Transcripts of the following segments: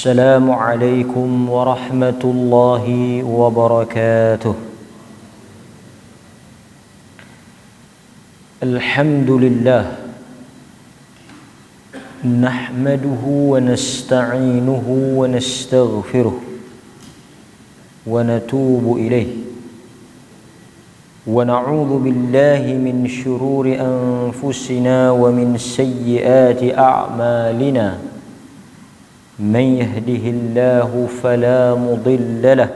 السلام عليكم ورحمة الله وبركاته. الحمد لله نحمده ونستعينه ونستغفره ونتوب إليه ونعوذ بالله من شرور أنفسنا ومن سيئات أعمالنا. من يهده الله فلا مضل له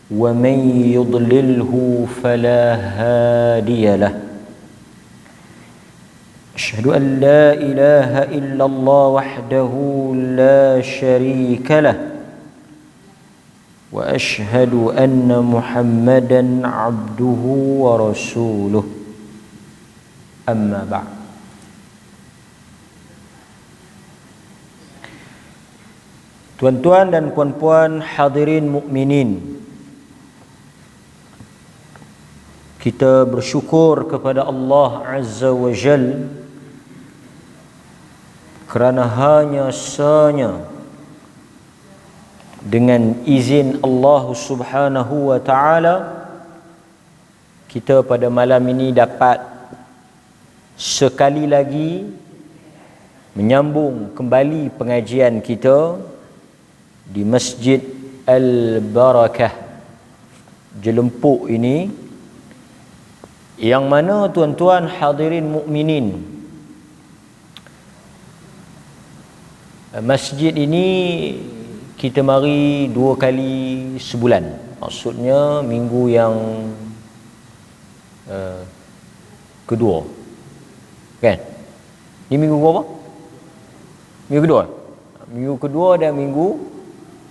ومن يضلله فلا هادي له. أشهد أن لا إله إلا الله وحده لا شريك له وأشهد أن محمدا عبده ورسوله. أما بعد. Tuan-tuan dan puan-puan hadirin mukminin, kita bersyukur kepada Allah Azza wa Jal kerana hanya sanya dengan izin Allah Subhanahu wa Ta'ala kita pada malam ini dapat sekali lagi menyambung kembali pengajian kita di Masjid Al-Barakah Jelempuk ini, yang mana tuan-tuan hadirin mukminin, masjid ini kita mari 2 kali sebulan. Maksudnya minggu yang kedua, kan? Ini minggu berapa? Minggu kedua. Minggu kedua dan minggu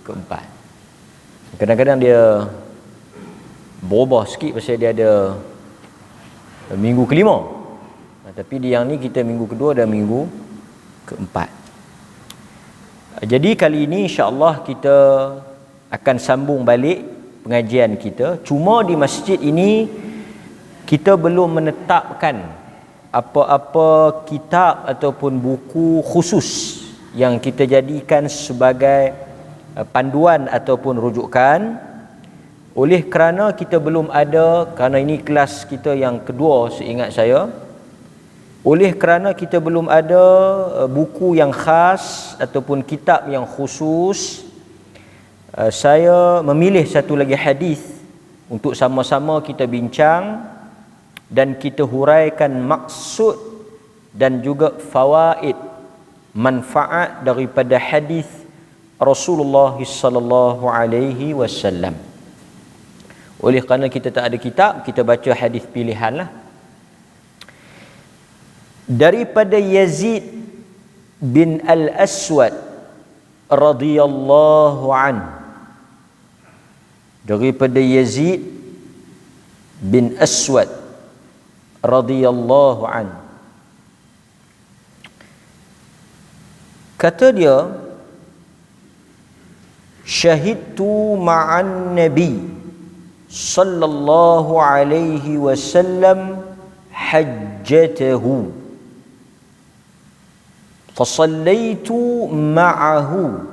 keempat. Kadang-kadang dia berubah sikit pasal dia ada minggu kelima. Tapi di yang ni kita minggu kedua dan minggu keempat. Jadi kali ini insya-Allah kita akan sambung balik pengajian kita. Cuma di masjid ini kita belum menetapkan apa-apa kitab ataupun buku khusus yang kita jadikan sebagai panduan ataupun rujukan. Oleh kerana kita belum ada, kerana ini kelas kita yang kedua seingat saya, oleh kerana kita belum ada buku yang khas ataupun kitab yang khusus, saya memilih satu lagi hadis untuk sama-sama kita bincang dan kita huraikan maksud dan juga fawaid, manfaat daripada hadis Rasulullah sallallahu alaihi wasallam. Oleh kerana kita tak ada kitab, kita baca hadis pilihanlah. Daripada Yazid bin Al-Aswad radhiyallahu an. Daripada Yazid bin Aswad radhiyallahu an. Kata dia, syahidtu ma'an nabi sallallahu alaihi wasallam hajjatahu fasallaytu ma'ahu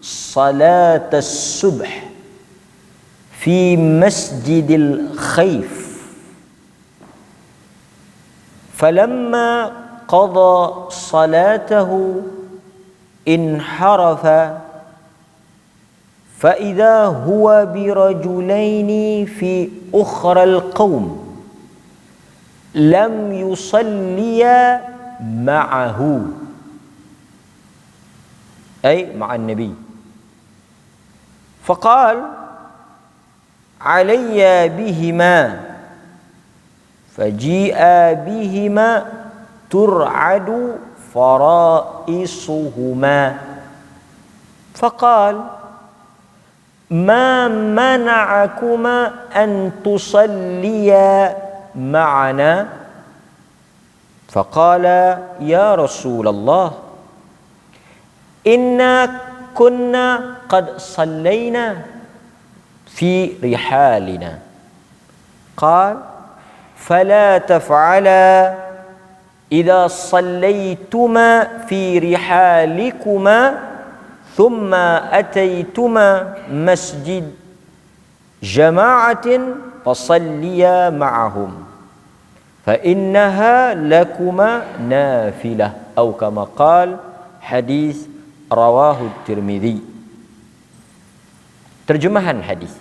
salat as-subh fi masjidil khayf falamma qada salatahu inharafa فإذا هو برجلين في أخرى القوم لم يصليا معه، أي مع النبي، فقال علي بهما، فجيء بهما ترعد فرائصهما، فقال ما منعكما أن تصليا معنا؟ فقال يا رسول الله إنا كنا قد صلينا في رحالنا. قال فلا تفعلا إذا صليتما في رحالكما thumma ataituma masjid jama'atin fasalliya ma'ahum fa innaha lakuma nafilah atau kama qala hadis rawahu Tirmizi. Terjemahan hadis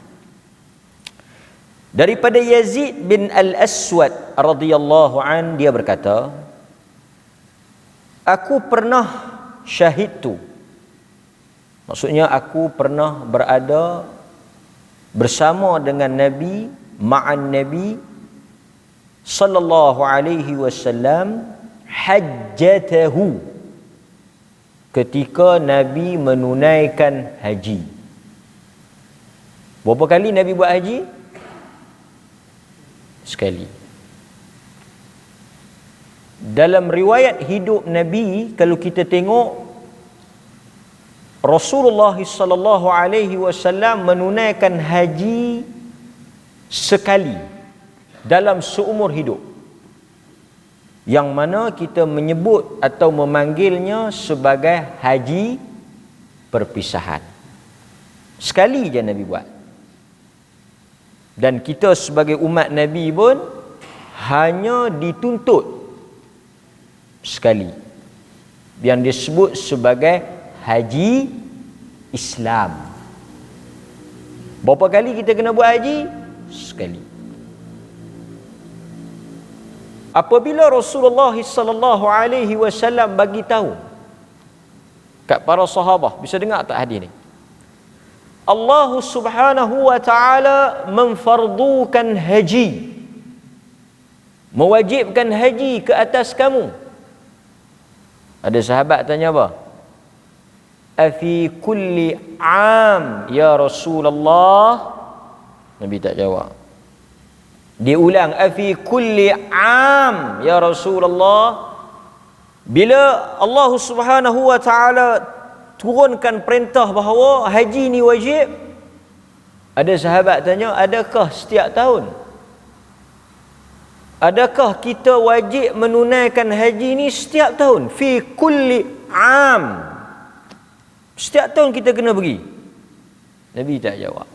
daripada Yazid bin Al-Aswad radhiyallahu an, dia berkata, aku pernah syahidtu, maksudnya aku pernah berada bersama dengan Nabi, ma'an Nabi sallallahu alaihi wasallam hajjatahu, ketika Nabi menunaikan haji. Berapa kali Nabi buat haji? Sekali. Dalam riwayat hidup Nabi, kalau kita tengok, Rasulullah sallallahu alaihi wasallam menunaikan haji sekali dalam seumur hidup, yang mana kita menyebut atau memanggilnya sebagai haji perpisahan. Sekali je Nabi buat. Dan kita sebagai umat Nabi pun hanya dituntut sekali, yang disebut sebagai haji Islam. Berapa kali kita kena buat haji? Sekali. Apabila Rasulullah sallallahu alaihi wasallam bagi tahu kat para sahabat, bisa dengar tak hadis ni? Allah Subhanahu wa taala memfardukan haji, mewajibkan haji ke atas kamu. Ada sahabat tanya apa? Afi kulli am ya Rasulullah? Nabi tak jawab. Dia ulang, afi kulli am ya Rasulullah. Bila Allah Subhanahu wa taala turunkan perintah bahawa haji ni wajib, ada sahabat tanya, adakah setiap tahun? Adakah kita wajib menunaikan haji ni setiap tahun? Fi kulli am. Setiap tahun kita kena pergi? Nabi tak jawab.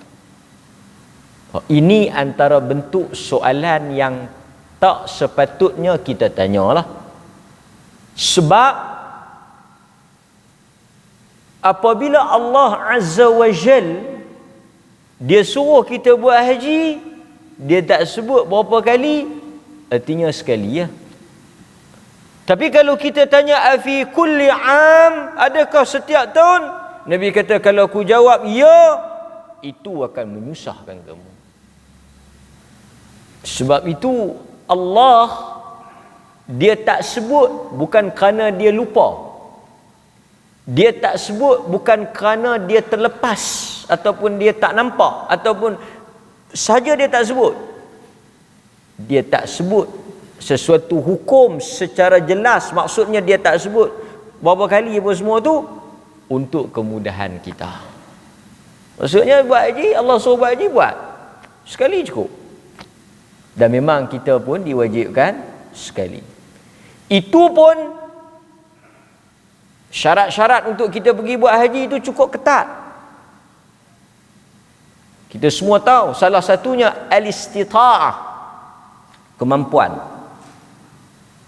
Ini antara bentuk soalan yang tak sepatutnya kita tanyalah. Sebab apabila Allah Azza wa Jal dia suruh kita buat haji, dia tak sebut berapa kali, artinya sekali ya. Tapi kalau kita tanya afi kulli am, adakah setiap tahun? Nabi kata, kalau aku jawab ya, itu akan menyusahkan kamu. Sebab itu Allah dia tak sebut bukan kerana dia lupa. Dia tak sebut bukan kerana dia terlepas ataupun dia tak nampak ataupun saja dia tak sebut. Dia tak sebut sesuatu hukum secara jelas, maksudnya dia tak sebut berapa kali apa semua tu untuk kemudahan kita. Maksudnya buat haji, Allah suruh buat haji, buat sekali cukup. Dan memang kita pun diwajibkan sekali. Itu pun syarat-syarat untuk kita pergi buat haji itu cukup ketat. Kita semua tahu salah satunya al-istita'ah, kemampuan.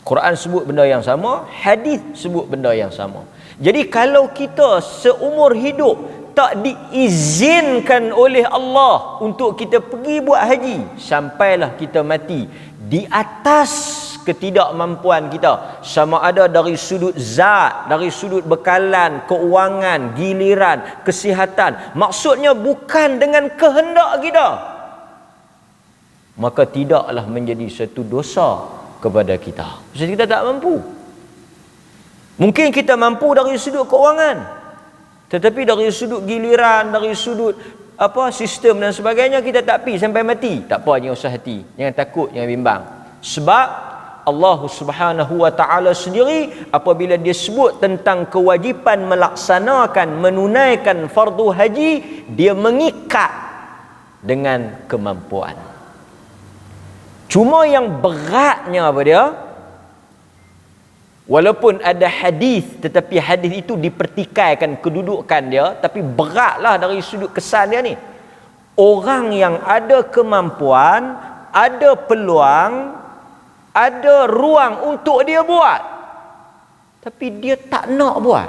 Quran sebut benda yang sama, hadis sebut benda yang sama. Jadi kalau kita seumur hidup tak diizinkan oleh Allah untuk kita pergi buat haji, sampailah kita mati di atas ketidakmampuan kita, sama ada dari sudut zat, dari sudut bekalan, keuangan, giliran, kesihatan, maksudnya bukan dengan kehendak kita, maka tidaklah menjadi satu dosa kepada kita. Sebab kita tak mampu. Mungkin kita mampu dari sudut keuangan, tetapi dari sudut giliran, dari sudut sistem dan sebagainya, kita tak pi sampai mati. Tak apa, jangan usah hati, jangan takut, jangan bimbang. Sebab Allah Subhanahu wa taala sendiri apabila dia sebut tentang kewajipan melaksanakan, menunaikan fardu haji, dia mengikat dengan kemampuan. Cuma yang beratnya apa dia? Walaupun ada hadis, tetapi hadis itu dipertikaikan kedudukan dia, tapi beratlah dari sudut kesan dia ni. Orang yang ada kemampuan, ada peluang, ada ruang untuk dia buat, tapi dia tak nak buat.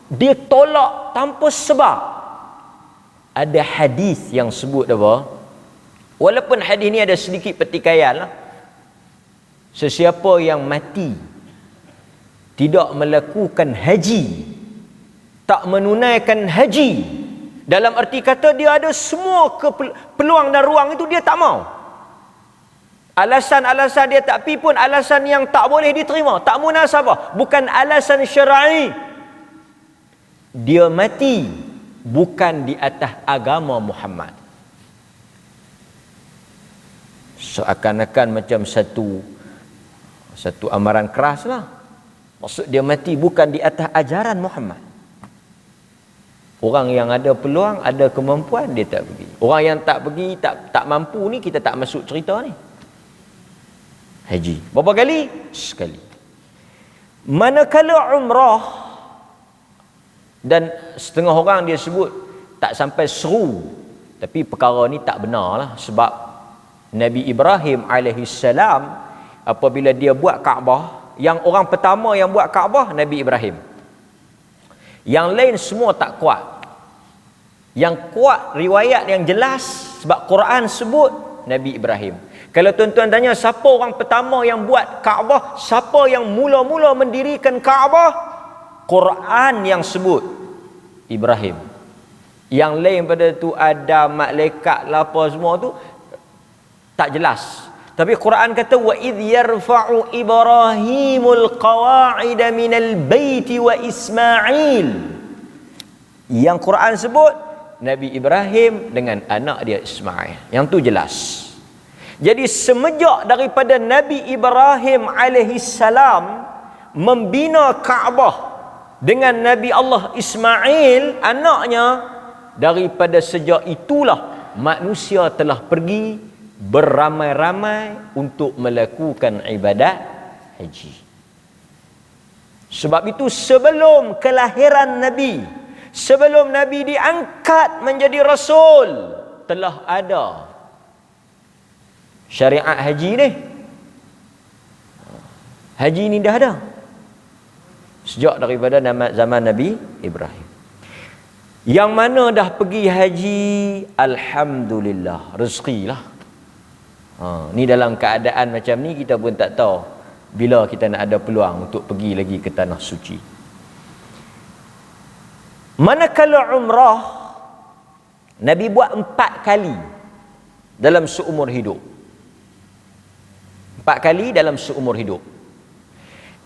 Dia tolak tanpa sebab. Ada hadis yang sebut apa? Walaupun hadis ni ada sedikit pertikaian lah. Sesiapa yang mati tidak melakukan haji, tak menunaikan haji, dalam arti kata dia ada semua peluang dan ruang itu, dia tak mau. Alasan-alasan dia tak pi pun alasan yang tak boleh diterima, tak munasabah, bukan alasan syar'i. Dia mati bukan di atas agama Muhammad. Seakan-akan macam satu amaran keras lah. Maksud dia mati bukan di atas ajaran Muhammad. Orang yang ada peluang, ada kemampuan, dia tak pergi. Orang yang tak pergi, tak mampu ni, kita tak masuk cerita ni. Haji berapa kali? Sekali. Manakala umrah, dan setengah orang dia sebut tak sampai seru, tapi perkara ni tak benar lah. Sebab Nabi Ibrahim alaihissalam, apabila dia buat Kaabah, yang orang pertama yang buat Kaabah Nabi Ibrahim. Yang lain semua tak kuat. Yang kuat riwayat yang jelas, sebab Quran sebut Nabi Ibrahim. Kalau tuan-tuan tanya siapa orang pertama yang buat Kaabah, siapa yang mula-mula mendirikan Kaabah, Quran yang sebut Ibrahim. Yang lain pada tu ada malaikat lah apa semua tu tak jelas. Tapi Quran kata wa idh yarfa'u Ibrahimul qawa'ida minal baiti wa Ismail. Yang Quran sebut Nabi Ibrahim dengan anak dia Ismail. Yang tu jelas. Jadi semenjak daripada Nabi Ibrahim alaihissalam membina Kaabah dengan Nabi Allah Ismail anaknya, daripada sejak itulah manusia telah pergi beramai-ramai untuk melakukan ibadat haji. Sebab itu sebelum kelahiran Nabi, sebelum Nabi diangkat menjadi Rasul, telah ada syariat haji ni. Haji ni dah ada sejak daripada zaman Nabi Ibrahim. Yang mana dah pergi haji, alhamdulillah, rezeki lah. Ni dalam keadaan macam ni kita pun tak tahu bila kita nak ada peluang untuk pergi lagi ke tanah suci. Manakala umrah, Nabi buat 4 kali dalam seumur hidup. 4 kali dalam seumur hidup.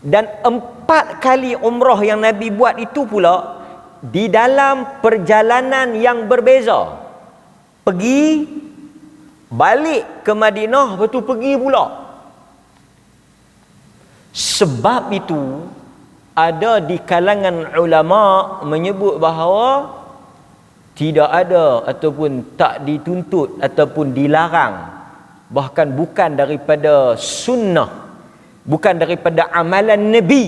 Dan 4 kali umrah yang Nabi buat itu pula di dalam perjalanan yang berbeza. Pergi, balik ke Madinah, lepas tu pergi pula. Sebab itu ada di kalangan ulama menyebut bahawa tidak ada ataupun tak dituntut ataupun dilarang, bahkan bukan daripada sunnah, bukan daripada amalan Nabi,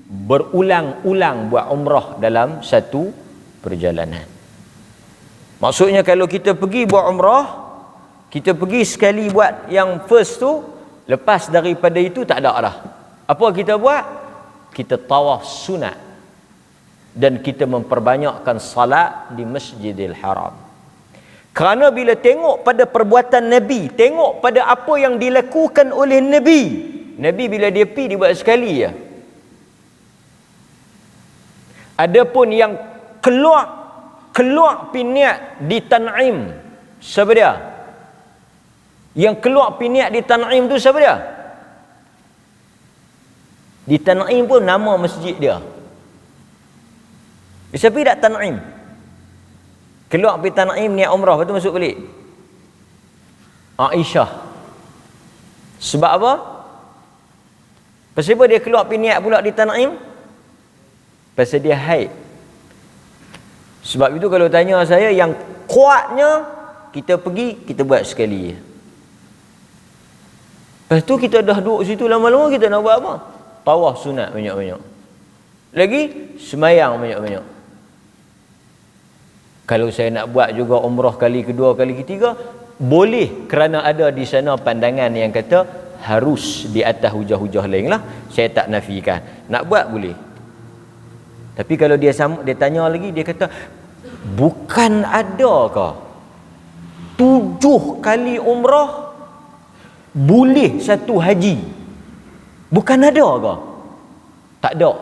berulang-ulang buat umrah dalam satu perjalanan. Maksudnya kalau kita pergi buat umrah, kita pergi sekali buat yang first tu, lepas daripada itu tak ada dah. Apa kita buat? Kita tawaf sunat dan kita memperbanyakkan salat di Masjidil Haram. Kerana bila tengok pada perbuatan Nabi, tengok pada apa yang dilakukan oleh Nabi, Nabi bila dia pergi dia buat sekali ya. Adapun yang keluar piniat di Tan'im, siapa dia? Yang keluar piniat di Tan'im tu siapa dia? Di Tan'im pun nama masjid dia. Siapa tak Tan'im? Keluar pergi Tan'im niat umrah, lepas tu masuk balik. Aisyah. Sebab apa? Pasal apa dia keluar pergi niat pula di Tan'im? Pasal dia haid. Sebab itu kalau tanya saya, yang kuatnya kita pergi, kita buat sekali. Lepas tu kita dah duduk situ lama-lama, kita nak buat apa? tawaf sunat banyak-banyak. Lagi semayang banyak-banyak. Kalau saya nak buat juga umrah kali kedua, kali ketiga, boleh, kerana ada di sana pandangan yang kata harus di atas hujah-hujah lain lah. Saya tak nafikan. Nak buat boleh. Tapi kalau dia tanya lagi, dia kata, bukan adakah 7 kali umrah boleh satu haji? Bukan ada ke? Tak ada.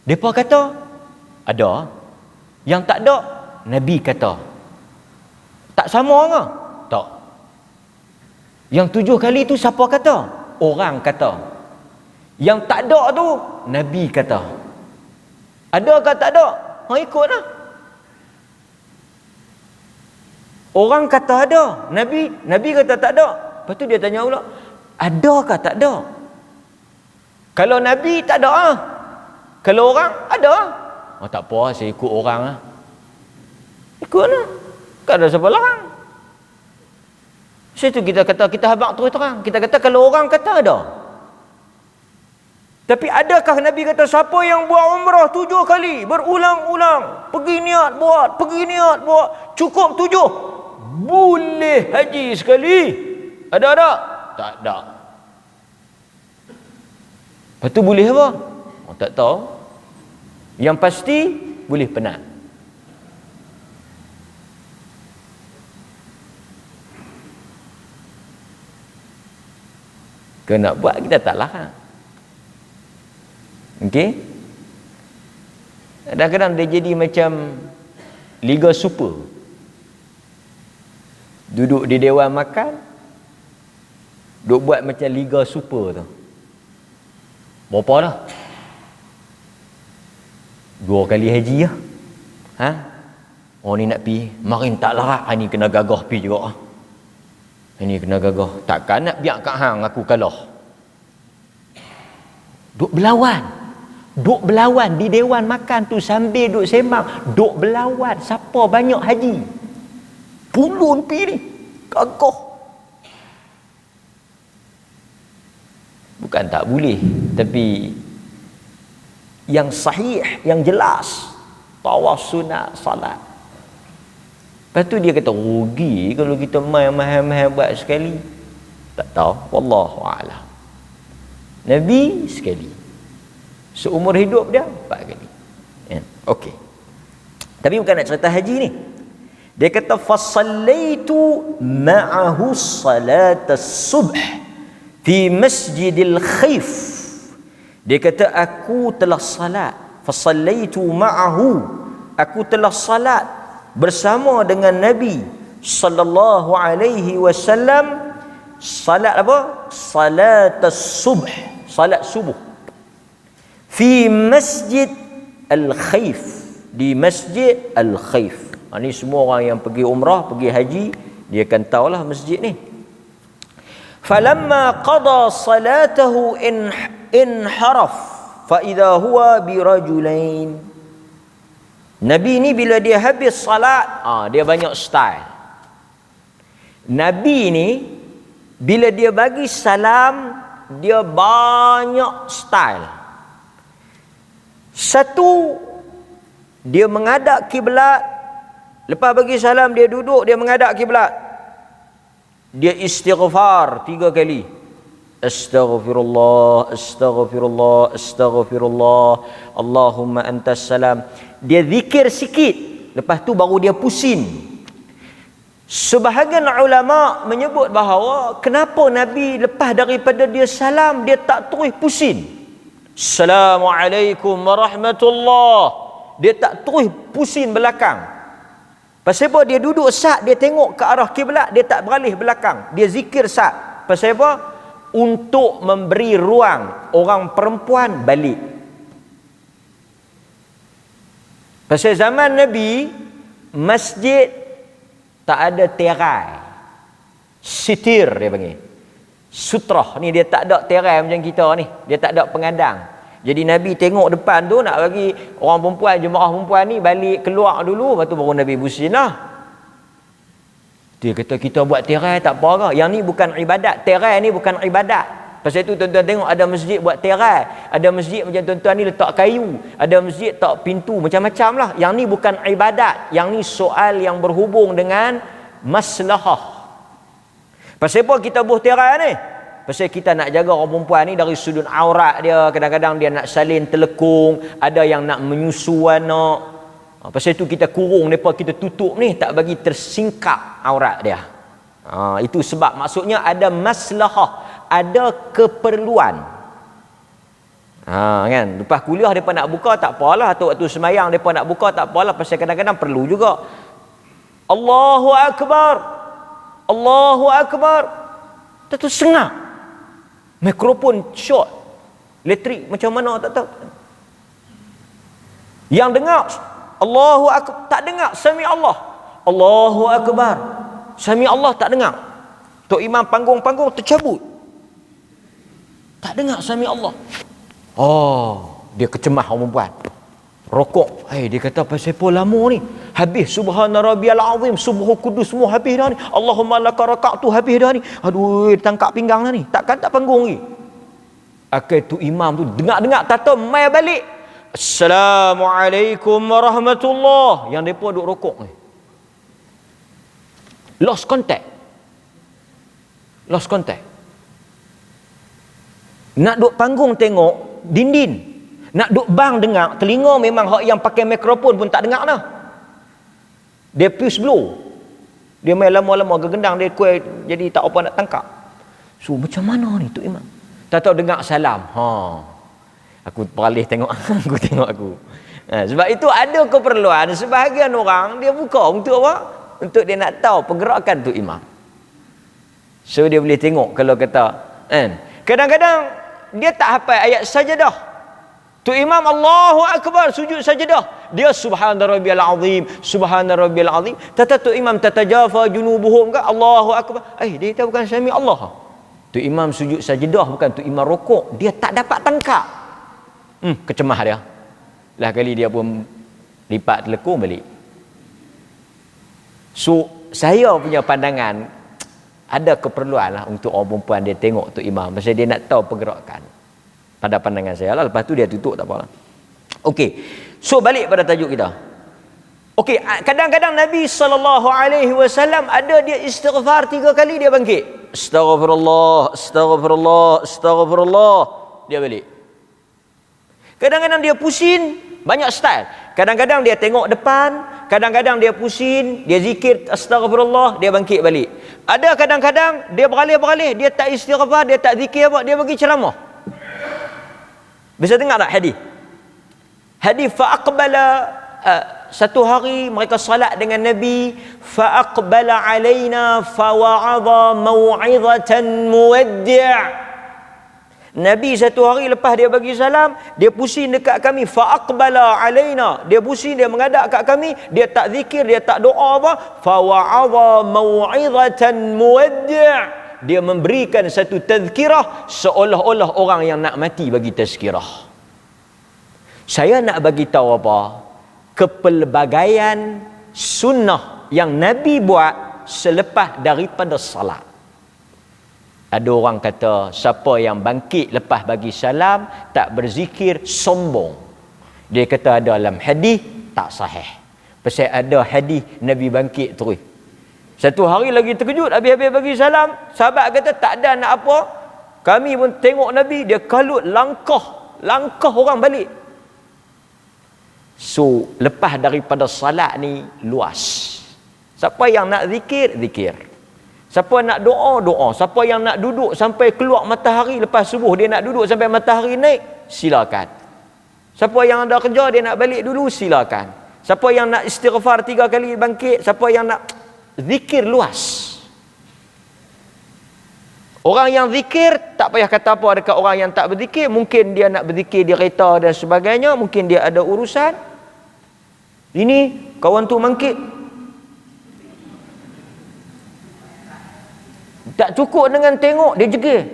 Mereka kata ada. Yang tak ada, Nabi kata. Tak sama ke? Tak. Yang 7 kali tu siapa kata? Orang kata. Yang tak ada tu Nabi kata. Ada ke tak ada? Ikutlah. Orang kata ada, Nabi kata tak ada. Lepas tu dia tanya pula, ada ke tak ada? Kalau Nabi tak ada ah. Kalau orang ada ah. Oh, tak apa, saya ikut orang ah. Ikutlah. Tak ada siapa larang. Situ kita kata, kita habaq terus terang. Kita kata kalau orang kata ada. Tapi adakah Nabi kata siapa yang buat umrah 7 kali berulang-ulang, pergi niat buat, cukup 7, boleh haji sekali? Ada tak? Tak ada. Lepas tu boleh apa? Oh, tak tahu. Yang pasti boleh penat. Kena nak buat, kita tak larang. Okey? Kadang-kadang dia jadi macam Liga Super. Duduk di dewan makan, duk buat macam Liga Super tu. Berapa dah? 2 kali haji lah. Ha? Oh ni nak pi, marin tak larat, ni kena gagah pi juga. Ini kena gagah. Takkan nak biar kat hang aku kalah. Duk berlawan di dewan makan tu sambil duk sembang, duk berlawan siapa banyak haji. Pulun pi ni. Gagah. Bukan tak boleh, tapi yang sahih, yang jelas, tawaf sunat salat. Lepas tu dia kata rugi kalau kita mahal-mahal buat sekali. Tak tahu, wallahu a'lam. Nabi sekali. Seumur hidup dia 4 kali. Ya, okey. Tapi bukan nak cerita haji ni. Dia kata fasallaitu ma'ahu salat as-subh fi Masjidil Khaif. Dia kata aku telah salat, fasallaitu ma'ahu, aku telah salat bersama dengan Nabi sallallahu alaihi wasallam. Salat apa? Salat as-subh, salat subuh. Fi Masjid Al-Khaif, di Masjid Al-Khaif. Ini semua orang yang pergi umrah, pergi haji, dia akan tahulah masjid ni. Falamma qada salatahu inharaf fa idza huwa birajulain. Nabi ni bila dia habis salat, dia banyak style. Nabi ni bila dia bagi salam, dia banyak style. Satu, dia menghadap kiblat. Lepas bagi salam, dia duduk, dia menghadap kiblat. Dia istighfar 3 kali. Astaghfirullah, astaghfirullah, astaghfirullah, Allahumma antas salam. Dia zikir sikit, lepas tu baru dia pusing. Sebahagian ulama menyebut bahawa kenapa Nabi lepas daripada dia salam, dia tak terus pusing. Assalamualaikum warahmatullahi. Dia tak terus pusing belakang. Pasal apa? Dia duduk sat, dia tengok ke arah kiblat, dia tak beralih belakang. Dia zikir sat. Pasal apa? Untuk memberi ruang orang perempuan balik. Pasal zaman Nabi, masjid tak ada tirai. Sitir dia panggil. Sutrah ni dia tak ada tirai macam kita ni. Dia tak ada pengadang. Jadi Nabi tengok depan tu nak bagi orang perempuan, jemaah perempuan ni balik keluar dulu, lepas tu baru Nabi pusing lah. Dia kata kita buat tirai tak apa ke? Yang ni bukan ibadat. Tirai ni bukan ibadat. Pasal itu tuan-tuan tengok ada masjid buat terai, ada masjid macam tuan-tuan ni letak kayu, ada masjid tak pintu, macam-macam lah. Yang ni bukan ibadat, yang ni soal yang berhubung dengan maslahah. Pasal apa kita buat terai ni? Pasal kita nak jaga orang perempuan ni dari sudut aurat dia. Kadang-kadang dia nak salin telekung, ada yang nak menyusu anak. Pasal itu kita kurung mereka, kita tutup ni, tak bagi tersingkap aurat dia. Itu sebab maksudnya ada maslahah, ada keperluan. Kan, lepas kuliah depa nak buka tak apalah, atau waktu semayang depa nak buka tak apalah, pasal kadang-kadang perlu juga. Allahu akbar, Allahu akbar, tu sengak, mikrofon short, elektrik macam mana tak tahu. Yang dengar Allahu akbar, tak dengar sami Allah. Allahu akbar, sami Allah, tak dengar. Tok imam panggung-panggung tercabut, tak dengar sami Allah. Dia kecemah orang perempuan. Rokok. Dia kata pasal apa lama ni? Habis subhana rabbiyal azim, subuh kudus semua habis dah ni. Allahumma laka raka'tu habis dah ni. Aduh, tangkap pinggang dah ni. Takkan tak panggung lagi. Tu imam tu dengar-dengar tata mai balik. Assalamualaikum warahmatullahi. Yang depa duk rokok ni. Lost contact. Nak duk panggung tengok din-din. Nak duk bang dengar, telinga memang hak yang pakai mikrofon pun tak dengar dah. Dia fuse blow. Dia main lama-lama gegendang dia kuih, jadi tak apa nak tangkap. So macam mana ni tu imam? Tak tahu dengar salam. Aku beralih tengok aku. Sebab itu ada keperluan sebahagian orang dia buka untuk apa? Untuk dia nak tahu pergerakan tu imam. So dia boleh tengok kalau kata kadang-kadang dia tak hafal ayat sajadah. Tu imam Allahu akbar sujud sajadah, dia subhana rabbiyal azim, subhana rabbiyal azim. Tu imam tatajafa junubuhum ke Allahu akbar. Dia tahu bukan sami Allah. Tu imam sujud sajadah, bukan tu imam rokok. Dia tak dapat tangkap. Kecemah dia. Lah kali dia pun lipat telekung balik. So saya punya pandangan, ada keperluan lah untuk orang perempuan dia tengok tu imam, pasal dia nak tahu pergerakan. Pada pandangan saya lah. Lepas tu dia tutup tak apalah. Okey, so balik pada tajuk kita. Okey, kadang-kadang Nabi SAW ada dia istighfar 3 kali dia bangkit. Astaghfirullah, astaghfirullah, astaghfirullah, dia balik. Kadang-kadang dia pusing, banyak style. Kadang-kadang dia tengok depan, kadang-kadang dia pusing, dia zikir astaghfirullah, dia bangkit balik. Ada kadang-kadang dia beralih-beralih, dia tak istighfar, dia tak zikir apa, dia bagi ceramah. Bisa dengar tak hadis? Hadis fa'aqbala, satu hari mereka salat dengan Nabi, fa'aqbala alaina fawa'adha maw'izatan muwaddi'. Nabi satu hari lepas dia bagi salam, dia pusing dekat kami, fa'aqbala alaina, dia pusing, dia menghadap kat kami, dia tak zikir, dia tak doa apa, fawa'adha maw'izatan muwaddi'. Dia memberikan satu tazkirah seolah-olah orang yang nak mati bagi tazkirah. Saya nak bagi tahu apa? Kepelbagaian sunnah yang Nabi buat selepas daripada salat. Ada orang kata siapa yang bangkit lepas bagi salam tak berzikir sombong. Dia kata ada dalam hadis tak sahih. Pasal ada hadis Nabi bangkit terus. Satu hari lagi terkejut, habis-habis bagi salam, sahabat kata tak ada nak apa. Kami pun tengok Nabi, dia kalut langkah orang balik. So lepas daripada salat ni luas. Siapa yang nak zikir, zikir. Siapa nak doa, doa. Siapa yang nak duduk sampai keluar matahari lepas subuh, dia nak duduk sampai matahari naik, silakan. Siapa yang ada kerja, dia nak balik dulu, silakan. Siapa yang nak istighfar 3 kali bangkit, siapa yang nak zikir, luas. Orang yang zikir tak payah kata apa dekat orang yang tak berzikir. Mungkin dia nak berzikir di kereta dan sebagainya, mungkin dia ada urusan. Ini kawan tu bangkit, tak cukup dengan tengok, dia jegir.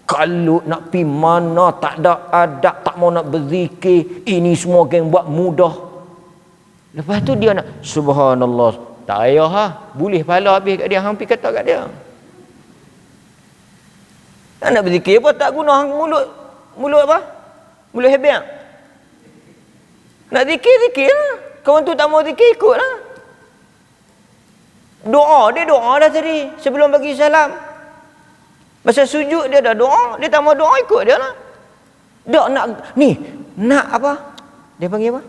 Kalau nak pi mana tak ada adab, tak mau nak berzikir, ini semua geng buat mudah. Lepas tu dia nak subhanallah, Tak payah lah. Boleh pahala habis kat dia. Hampir kata kat dia. Nak berzikir apa? Tak guna mulut. Mulut apa? Mulut hebang. Nak zikir lah. Kawan tu tak mau zikir, ikut lah. Doa, dia doa dah tadi. Sebelum bagi salam. Masa sujud dia dah doa. Dia tak mau doa, ikut dia lah. Tak nak, ni, nak apa? Dia panggil apa?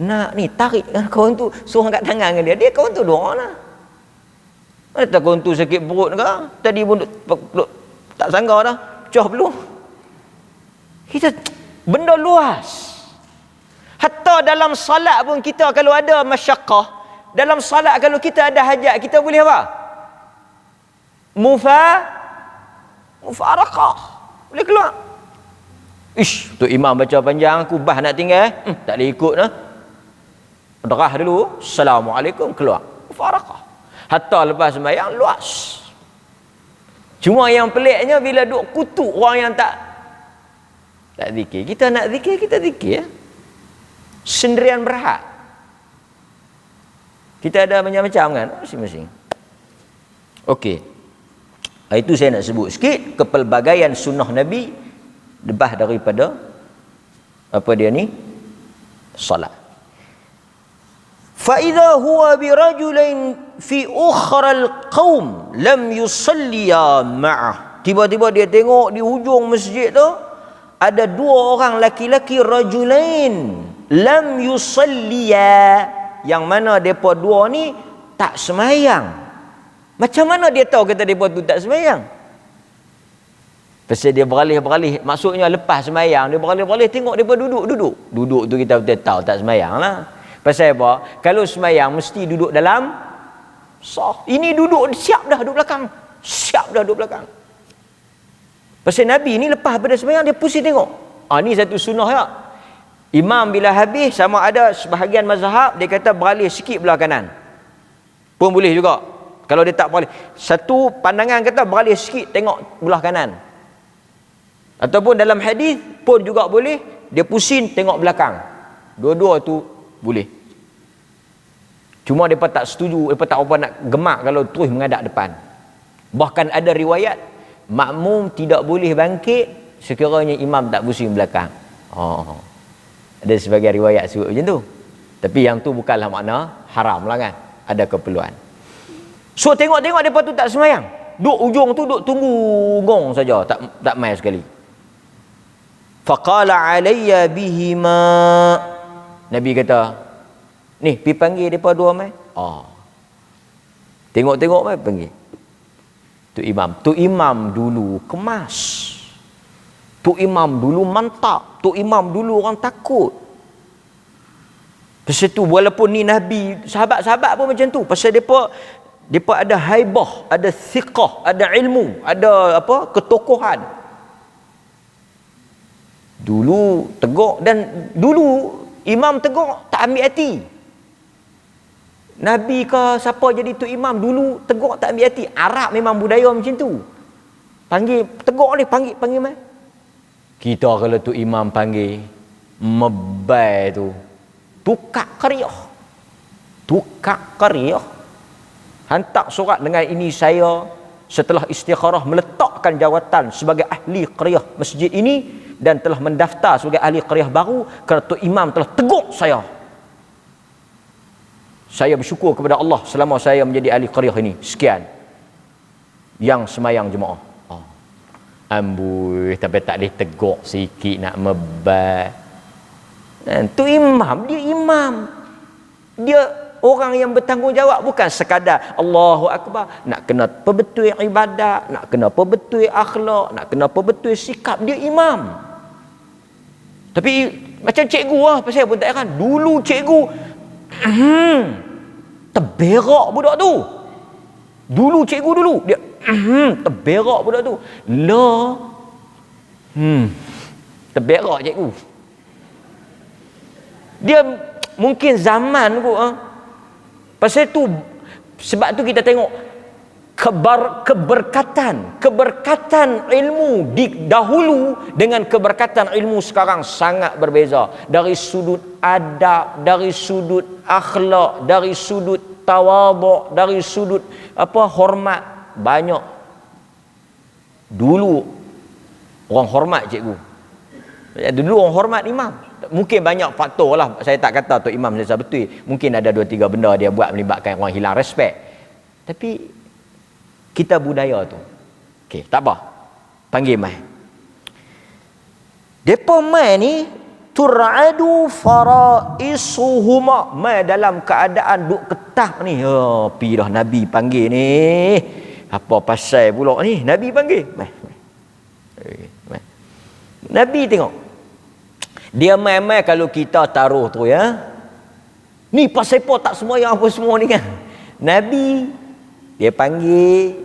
Nak ni, tarik kawan tu. Suruh angkat tangan dengan dia. Dia kawan tu doa lah. Mana kawan tu sakit perut ke? Tadi pun tak sangka dah. Pecah belum. Kita, benda luas. Hatta dalam salat pun kita kalau ada masyaqqah, dalam salat kalau kita ada hajat, kita boleh apa? Mufaraqah. Boleh keluar. Ish, tu imam baca panjang, aku bah nak tinggal, tak boleh ikut dah. Derah dulu, Assalamualaikum, keluar. Mufaraqah. Hatta lepas sembahyang luas. Cuma yang peliknya bila duk kutuk orang yang tak zikir. Kita nak zikir, kita zikir. Sendirian berhad. Kita ada macam-macam kan, masing-masing. Okey. Itu saya nak sebut sikit kepelbagaian sunnah Nabi lebah daripada apa dia ni? Salat. Fa idza huwa bi rajulain fi ukhral qaum lam yusalliya ma'ah. Tiba-tiba dia tengok di hujung masjid tu ada dua orang laki-laki rajulain lam yusalliya, yang mana depa dua ni tak semayang. Macam mana dia tahu kata depa tu tak semayang? Pasal dia beralih-beralih, maksudnya lepas semayang dia beralih-beralih tengok depa duduk tu kita betul tahu tak semayang lah. Pasal apa? Kalau semayang mesti duduk dalam saf. Ini duduk siap dah duduk belakang. Pasal Nabi ni lepas pada semayang dia pusing tengok. Ni satu sunnah ya. Imam bila habis, sama ada sebahagian mazhab dia kata beralih sikit belah kanan pun boleh juga. Kalau dia tak beralih, satu pandangan kata beralih sikit tengok belah kanan, ataupun dalam hadis pun juga boleh dia pusing tengok belakang. Dua-dua tu boleh. Cuma mereka tak setuju, mereka tak apa nak gemak kalau terus menghadap depan. Bahkan ada riwayat makmum tidak boleh bangkit sekiranya imam tak pusing belakang. Ada sebagai riwayat sebut macam tu. Tapi yang tu bukanlah makna haram lah kan. Ada keperluan. So tengok-tengok mereka tu tak semayang. Duk ujung tu duk tunggu gong saja, tak mai sekali. Faqala alayya bihima. Nabi kata, ni pergi panggil mereka dua mai. Tengok-tengok mai panggil. Tu imam dulu kemas. Tu imam dulu mantap. Tu imam dulu orang takut. Pasal tu walaupun ni Nabi, sahabat-sahabat pun macam tu. Pasal depa ada haibah, ada thiqah, ada ilmu, ada apa? Ketokohan. Dulu tegur, dan dulu imam tegur tak ambil hati. Nabi ke siapa jadi tu imam dulu tegur tak ambil hati. Arab memang budaya macam tu. Panggil tegur ni, panggil mai. Kita kalau tu imam panggil mebai tu tukak qariah. Hantar surat dengan ini saya setelah istikharah meletakkan jawatan sebagai ahli qariah masjid ini dan telah mendaftar sebagai ahli qariah baru kerana tu imam telah tegur saya. Saya bersyukur kepada Allah selama saya menjadi ahli qariah ini. Sekian yang semayang jemaah. Amboi, tapi tak boleh tegur sikit nak mebat. Tu imam, dia orang yang bertanggungjawab, bukan sekadar Allahu Akbar, nak kena perbetul ibadat, nak kena perbetul akhlak, nak kena perbetul sikap. Dia imam. Tapi macam cikgu lah, pasal pun tak heran. Dulu cikgu terberak budak tu. Dulu cikgu dia terberak budak tu. Terberak cikgu. Dia mungkin zaman kot. Pasal tu, sebab tu kita tengok keberkatan ilmu di dahulu dengan keberkatan ilmu sekarang sangat berbeza. Dari sudut adab, dari sudut akhlak, dari sudut tawaduk, dari sudut hormat. Banyak dulu orang hormat cikgu. Dulu orang hormat imam. Mungkin banyak faktor lah, saya tak kata Tok Imam saya betul. Mungkin ada 2-3 benda dia buat melibatkan orang hilang respect. Tapi kita budaya tu. Okey, tak apa. Panggil mai. Depa mai ni tur'adu faraisuhuma, mai dalam keadaan duk ketah ni. Pi dah Nabi panggil ni. Apa pasal pula ni? Nabi panggil. Mai. Nabi tengok. Dia mai-mai kalau kita taruh tu ya. Ni pasal apa tak sembahyang apa semua ni kan. Nabi dia panggil.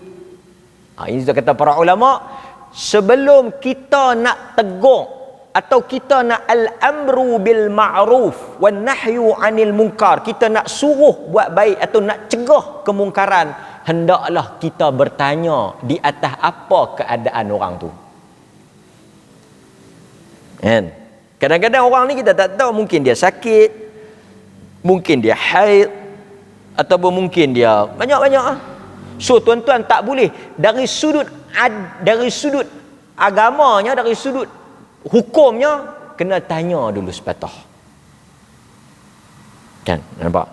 Ini sudah kata para ulama, sebelum kita nak tegur atau kita nak al-amru bil ma'ruf wan nahyu 'anil munkar, kita nak suruh buat baik atau nak cegah kemungkaran, hendaklah kita bertanya di atas apa keadaan orang tu. Kan? Kadang-kadang orang ni kita tak tahu, mungkin dia sakit, mungkin dia haid, ataupun mungkin dia banyak-banyak. So tuan-tuan tak boleh dari sudut agamanya, dari sudut hukumnya, kena tanya dulu sepatah. Kan? Nampak?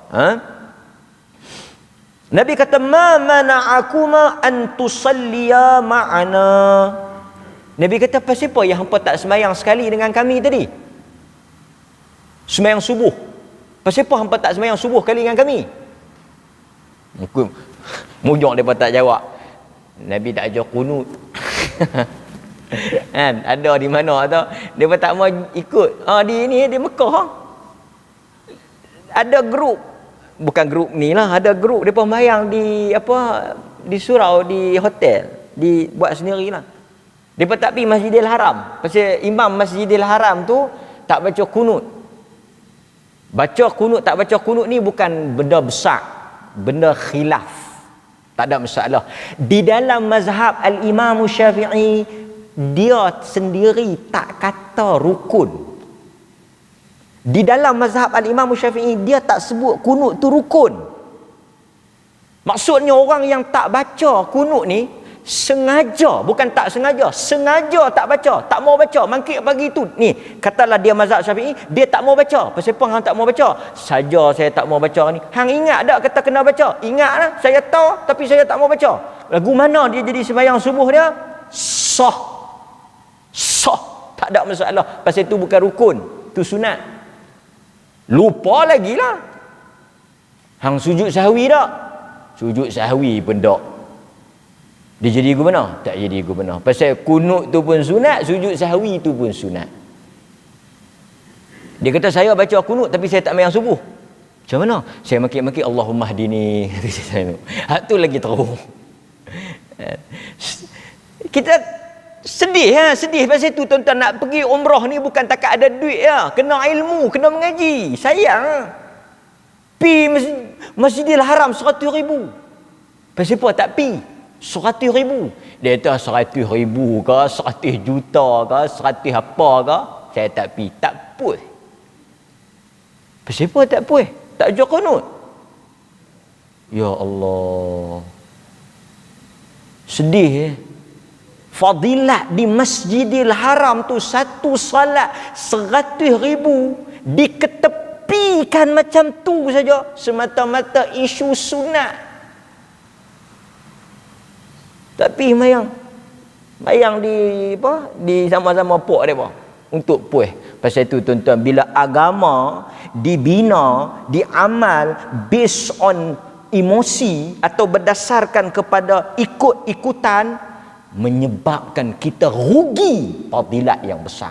Nabi kata, ma mana'akuma an tusalliya ma'ana. Nabi kata, pasal apa yang hampa tak sembahyang sekali dengan kami tadi? Sembahyang subuh. Pasal apa hampa tak sembahyang subuh kali dengan kami? Mujur mereka tak jawab. Nabi tak ajar kunut. Kan? Ada di mana atau mereka tak mau ikut. Di ni di Mekah. Ada grup, bukan grup ni lah, ada grup mereka sembahyang di surau, di hotel, buat sendirilah. Mereka tak pergi Masjidil Haram. Pasal imam Masjidil Haram tu tak baca kunut. Baca kunut, tak baca kunut ni bukan benda besar, benda khilaf. Tak ada masalah. Di dalam mazhab Al-Imam Syafi'i, dia sendiri tak kata rukun. Di dalam mazhab Al-Imam Syafi'i, dia tak sebut kunut tu rukun. Maksudnya orang yang tak baca kunut ni sengaja, bukan tak sengaja, sengaja tak baca, tak mau baca, mangkit pagi tu ni, katalah dia mazhab Syafi'i, dia tak mau baca. Pasal apa hang tak mau baca? Saja saya tak mau baca ni. Hang ingat tak kata kena baca? Ingatlah, saya tahu tapi saya tak mau baca. Lagu mana dia jadi sembahyang subuh dia? Sah. Tak ada masalah. Pasal tu bukan rukun, tu sunat. Lupa lagi lah. Hang sujud sahwi tak? Sujud sahwi pun tak. Dia jadi gubernur? Tak jadi gubernur. Pasal kunut tu pun sunat, sujud sahwi tu pun sunat. Dia kata saya baca kunut tapi saya tak sembahyang subuh. Macam mana? Saya maki-maki Allahumma hdini. Tu lagi teruk. Kita sedih sedih pasal tu tuan-tuan. Nak pergi umrah ni bukan takat ada duit ya. Kena ilmu, kena mengaji. Sayang. Pi Masjidil Haram 100,000. Pasal apa tak pi? 100,000. Dia kata 100,000 ke, 100 juta ke, 100 apa ke, saya tak pi. Tak puas. Pasal apa tak puas? Tak ajar kunut. Ya Allah. Sedih Fadilat di Masjidil Haram tu satu salat 100,000 diketepikan macam tu saja semata-mata isu sunat. Tapi mayang di sama-sama pok dia untuk puas. Pasal itu tuan-tuan, bila agama dibina, diamal based on emosi atau berdasarkan kepada ikut-ikutan, menyebabkan kita rugi fadilat yang besar.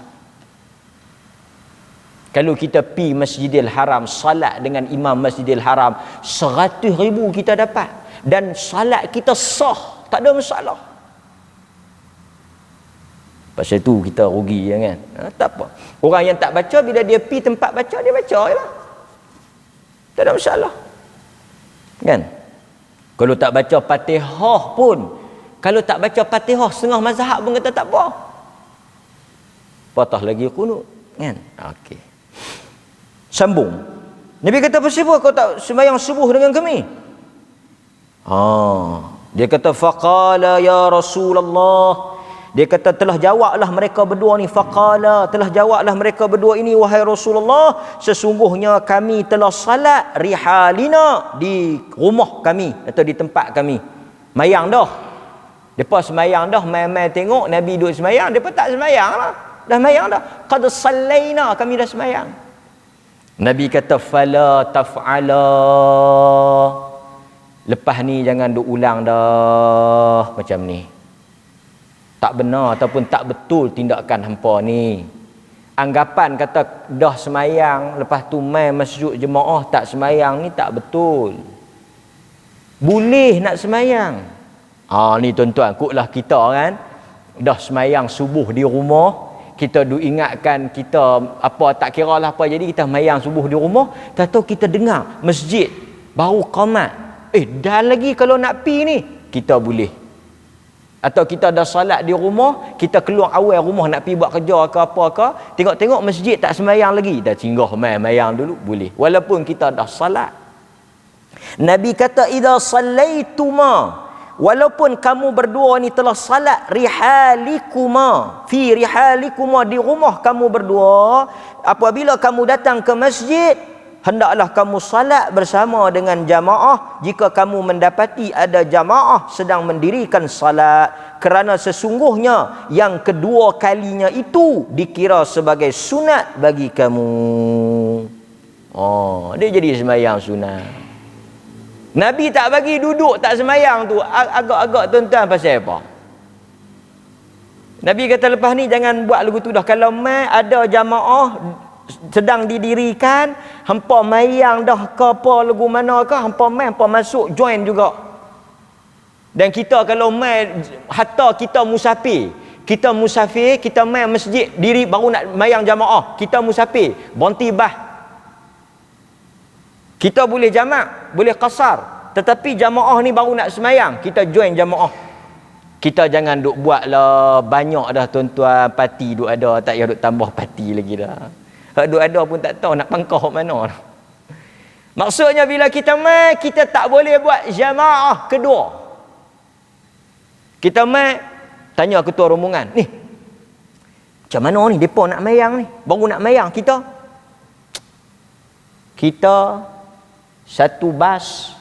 Kalau kita pi Masjidil Haram, salat dengan imam Masjidil Haram, 100,000 kita dapat. Dan salat kita sah, tak ada masalah. Pasal tu kita rugi kan. Tak apa. Orang yang tak baca, bila dia pi tempat baca, dia baca je lah. Tak ada masalah. Kan? Kalau tak baca Fatihah pun, kalau tak baca Fatihah, setengah mazhab pun kata tak apa. Patah lagi kunut. Kan? Okey. Sambung. Nabi kata, pasal apa kau tak sembahyang subuh dengan kami? Dia kata faqala ya Rasulullah. Dia kata telah jawablah mereka berdua ni, faqala, telah jawablah mereka berdua ini, wahai Rasulullah, sesungguhnya kami telah salat rihalina, di rumah kami atau di tempat kami. Mayang dah. Depa semayang dah, mai-mai tengok Nabi duduk semayang, depa tak semayang lah. Dah semayang dah. Qad sallaina, kami dah semayang. Nabi kata fala taf'ala. Lepas ni jangan duk ulang dah macam ni. Tak benar ataupun tak betul tindakan hampa ni. Anggapan kata dah semayang, lepas tu mai masjid jemaah tak semayang ni tak betul. Boleh nak semayang. Ni tuan-tuan, kutlah kita kan dah semayang subuh di rumah, kita duk ingatkan kita apa, tak kira lah apa, jadi kita semayang subuh di rumah, tak tahu kita dengar masjid baru qamat. Dah lagi kalau nak pi ni kita boleh. Atau kita dah salat di rumah, kita keluar awal rumah nak pi buat kerja ke apa ke, tengok-tengok masjid tak semayang lagi, dah singgah semayang dulu, boleh. Walaupun kita dah salat. Nabi kata idza sallaituma, walaupun kamu berdua ni telah salat rihalikuma, fi rihalikuma, di rumah kamu berdua, apabila kamu datang ke masjid, hendaklah kamu salat bersama dengan jamaah jika kamu mendapati ada jamaah sedang mendirikan salat, kerana sesungguhnya yang kedua kalinya itu dikira sebagai sunat bagi kamu. Dia jadi sembahyang sunat. Nabi tak bagi duduk tak sembahyang tu agak-agak tuan-tuan pasal apa? Nabi kata lepas ni jangan buat lagu tu dah. Kalau mai ada jamaah sedang didirikan, hampa mayang dah ke apa lagu mana ke, hampa mai hampa masuk join juga. Dan kita kalau mai, hatta kita musafir, kita mai masjid diri baru nak mayang jamaah, kita musafir, berhenti bah. Kita boleh jamak, boleh qasar, tetapi jamaah ni baru nak semayang, kita join jamaah. Kita jangan duk buatlah banyak dah tuan-tuan, parti duk ada, tak payah duk tambah parti lagi dah. Hak duk ada pun tak tahu nak pangkah mana. Maksudnya bila kita mai, kita tak boleh buat jamaah kedua. Kita mai tanya ketua rombongan, ni macam mana ni depa nak mayang ni, baru nak mayang kita satu bas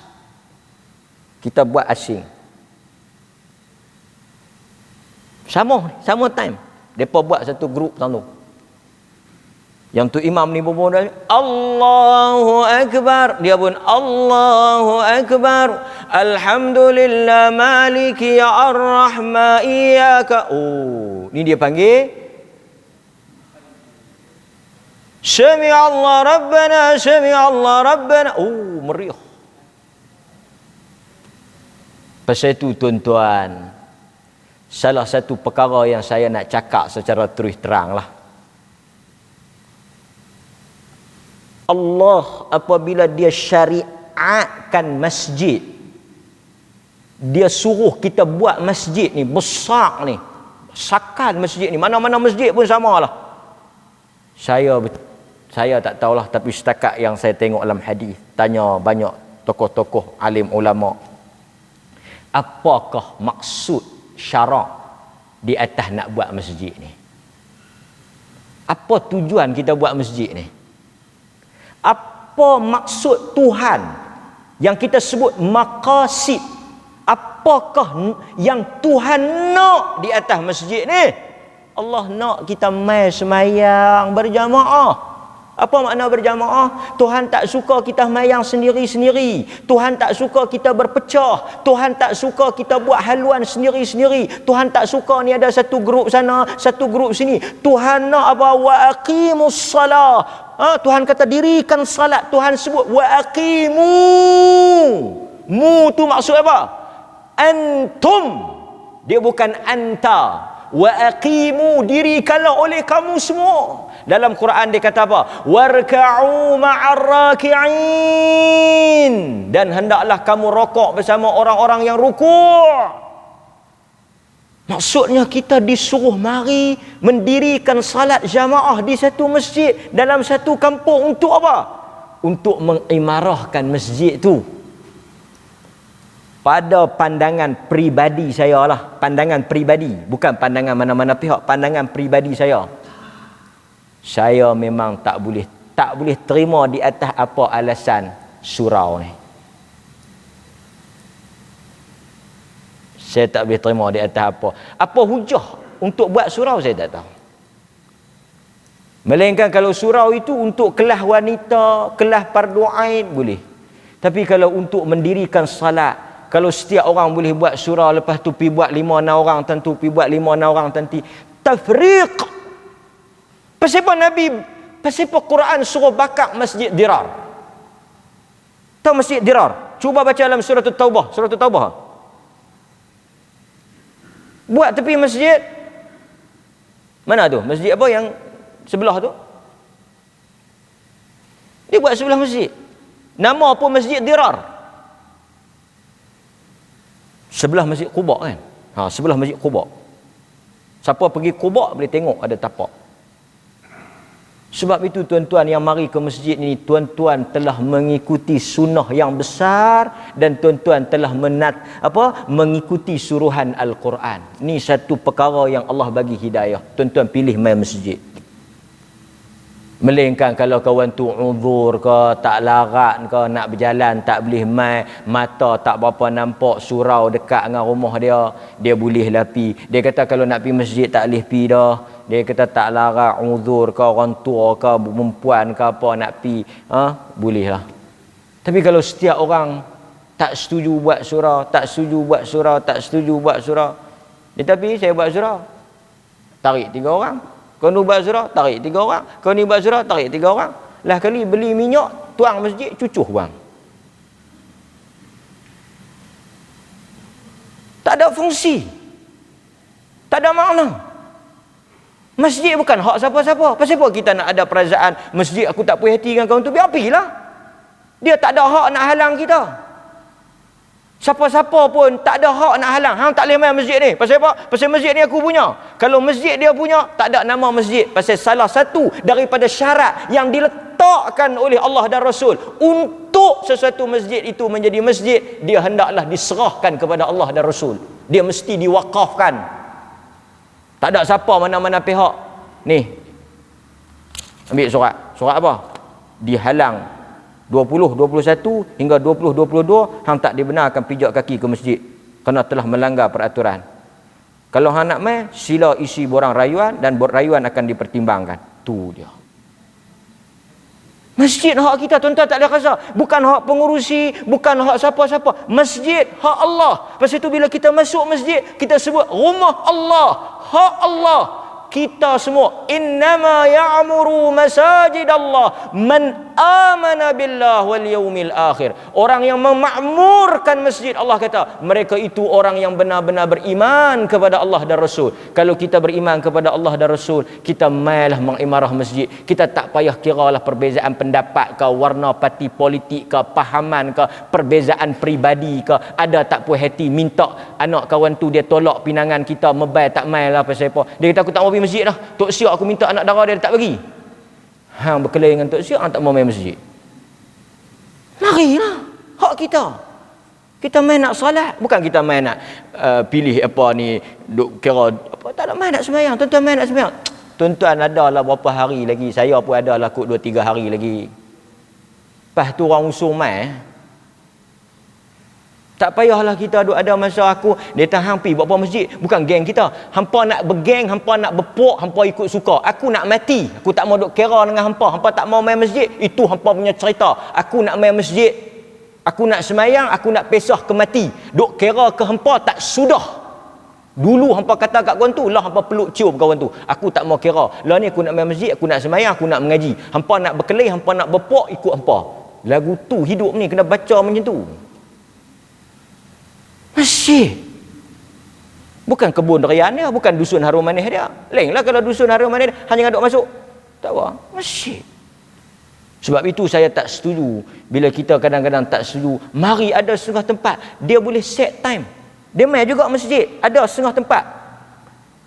kita buat asing. Sama time. Depa buat satu grup tang tu. Yang tu imam ni pun Allahu Akbar, dia pun Allahu Akbar, Alhamdulillah maliki ya ar-rahma iyyaka. Ni dia panggil Sami'allah Rabbana, Sami'allah Rabbana. Meriah. Pasal itu tuan-tuan, salah satu perkara yang saya nak cakap secara terus terang lah. Allah apabila dia syariatkan masjid, dia suruh kita buat masjid ni besar ni, besakan masjid ni, mana-mana masjid pun sama lah. Saya tak tahulah, tapi setakat yang saya tengok dalam hadis, tanya banyak tokoh-tokoh alim ulama, apakah maksud syarak di atas nak buat masjid ni? Apa tujuan kita buat masjid ni? Apa maksud Tuhan yang kita sebut maqasid? Apakah yang Tuhan nak di atas masjid ni? Allah nak kita mai semayang berjamaah. Apa makna berjamaah? Tuhan tak suka kita mayang sendiri-sendiri. Tuhan tak suka kita berpecah. Tuhan tak suka kita buat haluan sendiri-sendiri. Tuhan tak suka ni ada satu grup sana, satu grup sini. Tuhan nak apa? Wa aqimus salah. Tuhan kata dirikan salat. Tuhan sebut wa aqimu. Mu tu maksud apa? Antum. Dia bukan anta. Wa aqimu, dirikanlah oleh kamu semua. Dalam Quran dia kata apa? Warka'u ma'ar raki'in, dan hendaklah kamu rokok bersama orang-orang yang rukuk. Maksudnya kita disuruh mari mendirikan salat jamaah di satu masjid dalam satu kampung. Untuk apa? Untuk mengimarahkan masjid tu. pada pandangan peribadi saya lah, pandangan peribadi, bukan pandangan mana-mana pihak, pandangan peribadi saya memang tak boleh terima di atas apa alasan surau ni. Saya tak boleh terima di atas apa hujah untuk buat surau, saya tak tahu. Melainkan kalau surau itu untuk kelas wanita, kelas fardu ain, boleh. Tapi kalau untuk mendirikan salat, kalau setiap orang boleh buat surau, lepas tu pi buat 5-6 orang tentu, pi buat 5-6 orang tentu, tafriq. Pasal apa Quran suruh bakar masjid Dirar? Tahu masjid Dirar? Cuba baca dalam surah Taubah. Buat tepi masjid. Mana tu? Masjid apa yang sebelah tu? Dia buat sebelah masjid. Nama apa masjid Dirar? Sebelah Masjid Quba kan? Sebelah Masjid Quba. Siapa pergi Quba boleh tengok ada tapak. Sebab itu tuan-tuan yang mari ke masjid ini, tuan-tuan telah mengikuti sunnah yang besar dan tuan-tuan telah mengikuti suruhan Al-Quran. Ini satu perkara yang Allah bagi hidayah. Tuan-tuan pilih mai masjid. Melainkan kalau kawan tu uzur ke, tak larat ke, nak berjalan tak boleh mai, mata tak berapa nampak surau dekat dengan rumah dia boleh lah pi. Dia kata kalau nak pi masjid tak boleh pi dah. Dia kata tak larat, uzur ke, orang tua ke, perempuan ke apa nak pi, boleh lah. Tapi kalau setiap orang tak setuju buat surau, tak setuju buat surau, tetapi saya buat surau, tarik 3 orang. Kau ni buat surau, tarik 3 orang. Kau ni buat surau, tarik 3 orang. Lah kali beli minyak, tuang masjid, cucuh bang. Tak ada fungsi. Tak ada makna. Masjid bukan hak siapa-siapa. Pasal apa kita nak ada perasaan masjid aku tak puas hati dengan kawan tu? Biar pergilah. Dia tak ada hak nak halang kita. Siapa-siapa pun tak ada hak nak halang. Hang tak boleh main masjid ni. Pasal apa? Pasal masjid ni aku punya. Kalau masjid dia punya, tak ada nama masjid. Pasal salah satu daripada syarat yang diletakkan oleh Allah dan Rasul untuk sesuatu masjid itu menjadi masjid, dia hendaklah diserahkan kepada Allah dan Rasul. Dia mesti diwakafkan. Tak ada siapa mana-mana pihak. Ni. Ambil surat. Surat apa? Dihalang 20, 21 hingga 20, 22 hang tak dibenarkan pijak kaki ke masjid kerana telah melanggar peraturan. Kalau hang nak mai, sila isi borang rayuan dan rayuan akan dipertimbangkan. Tu dia. Masjid hak kita, tuan-tuan tak ada rasa. Bukan hak pengurusi, bukan hak siapa-siapa. Masjid hak Allah. Pasal itu bila kita masuk masjid, kita sebut rumah Allah, hak Allah. Kita semua innama ya'muru masajid Allah man amana billah wal yaumil akhir. Orang yang memakmurkan masjid, Allah kata mereka itu orang yang benar-benar beriman kepada Allah dan Rasul. Kalau kita beriman kepada Allah dan Rasul, kita mailah mengimarah masjid. Kita tak payah kiralah perbezaan pendapat ke, warna parti politik ke, pahaman ke, perbezaan peribadi ke, ada tak puas hati minta anak kawan tu dia tolak pinangan kita, mebai tak mailah pasal apa. Dia kata aku tak mau pergi masjid dah. Tok Siak aku minta anak dara dia tak bagi. Hang berkelahi dengan Tok Siak, hang tak mau main masjid. Marilah. Hak kita. Kita main nak solat, bukan kita main nak pilih apa ni, duk kira apa, tak ada main nak sembahyang. Tuan-tuan main nak sembahyang. Tuan-tuan adalah berapa hari lagi, saya pun adalah kot 2-3 hari lagi. Lepas tu orang usung main. Tak payahlah kita ada masa aku dia tahan pi buat apa masjid, bukan geng kita. Hampa nak bergeng, hampa nak berpok, hampa ikut suka. Aku nak mati, aku tak mau duk kira dengan hampa. Hampa tak mau main masjid, itu hampa punya cerita. Aku nak main masjid, aku nak semayang, aku nak pesah ke mati. Duk kira ke hampa tak sudah. Dulu hampa kata kat kawan tu, lah hampa peluk cium kawan tu. Aku tak mau kira. Lah ni aku nak main masjid, aku nak semayang, aku nak mengaji. Hampa nak berkelahi, hampa nak berpok, ikut hampa. Lagu tu hidup ni kena baca macam tu. Masjid bukan kebun durian dia, bukan dusun harum manis dia. Lainlah kalau dusun harum manis dia, hanya ngaduk masuk. Tak apa, masjid. Sebab itu saya tak setuju bila kita kadang-kadang tak setuju. Mari ada setengah tempat dia boleh set time. Dia main juga masjid, ada setengah tempat.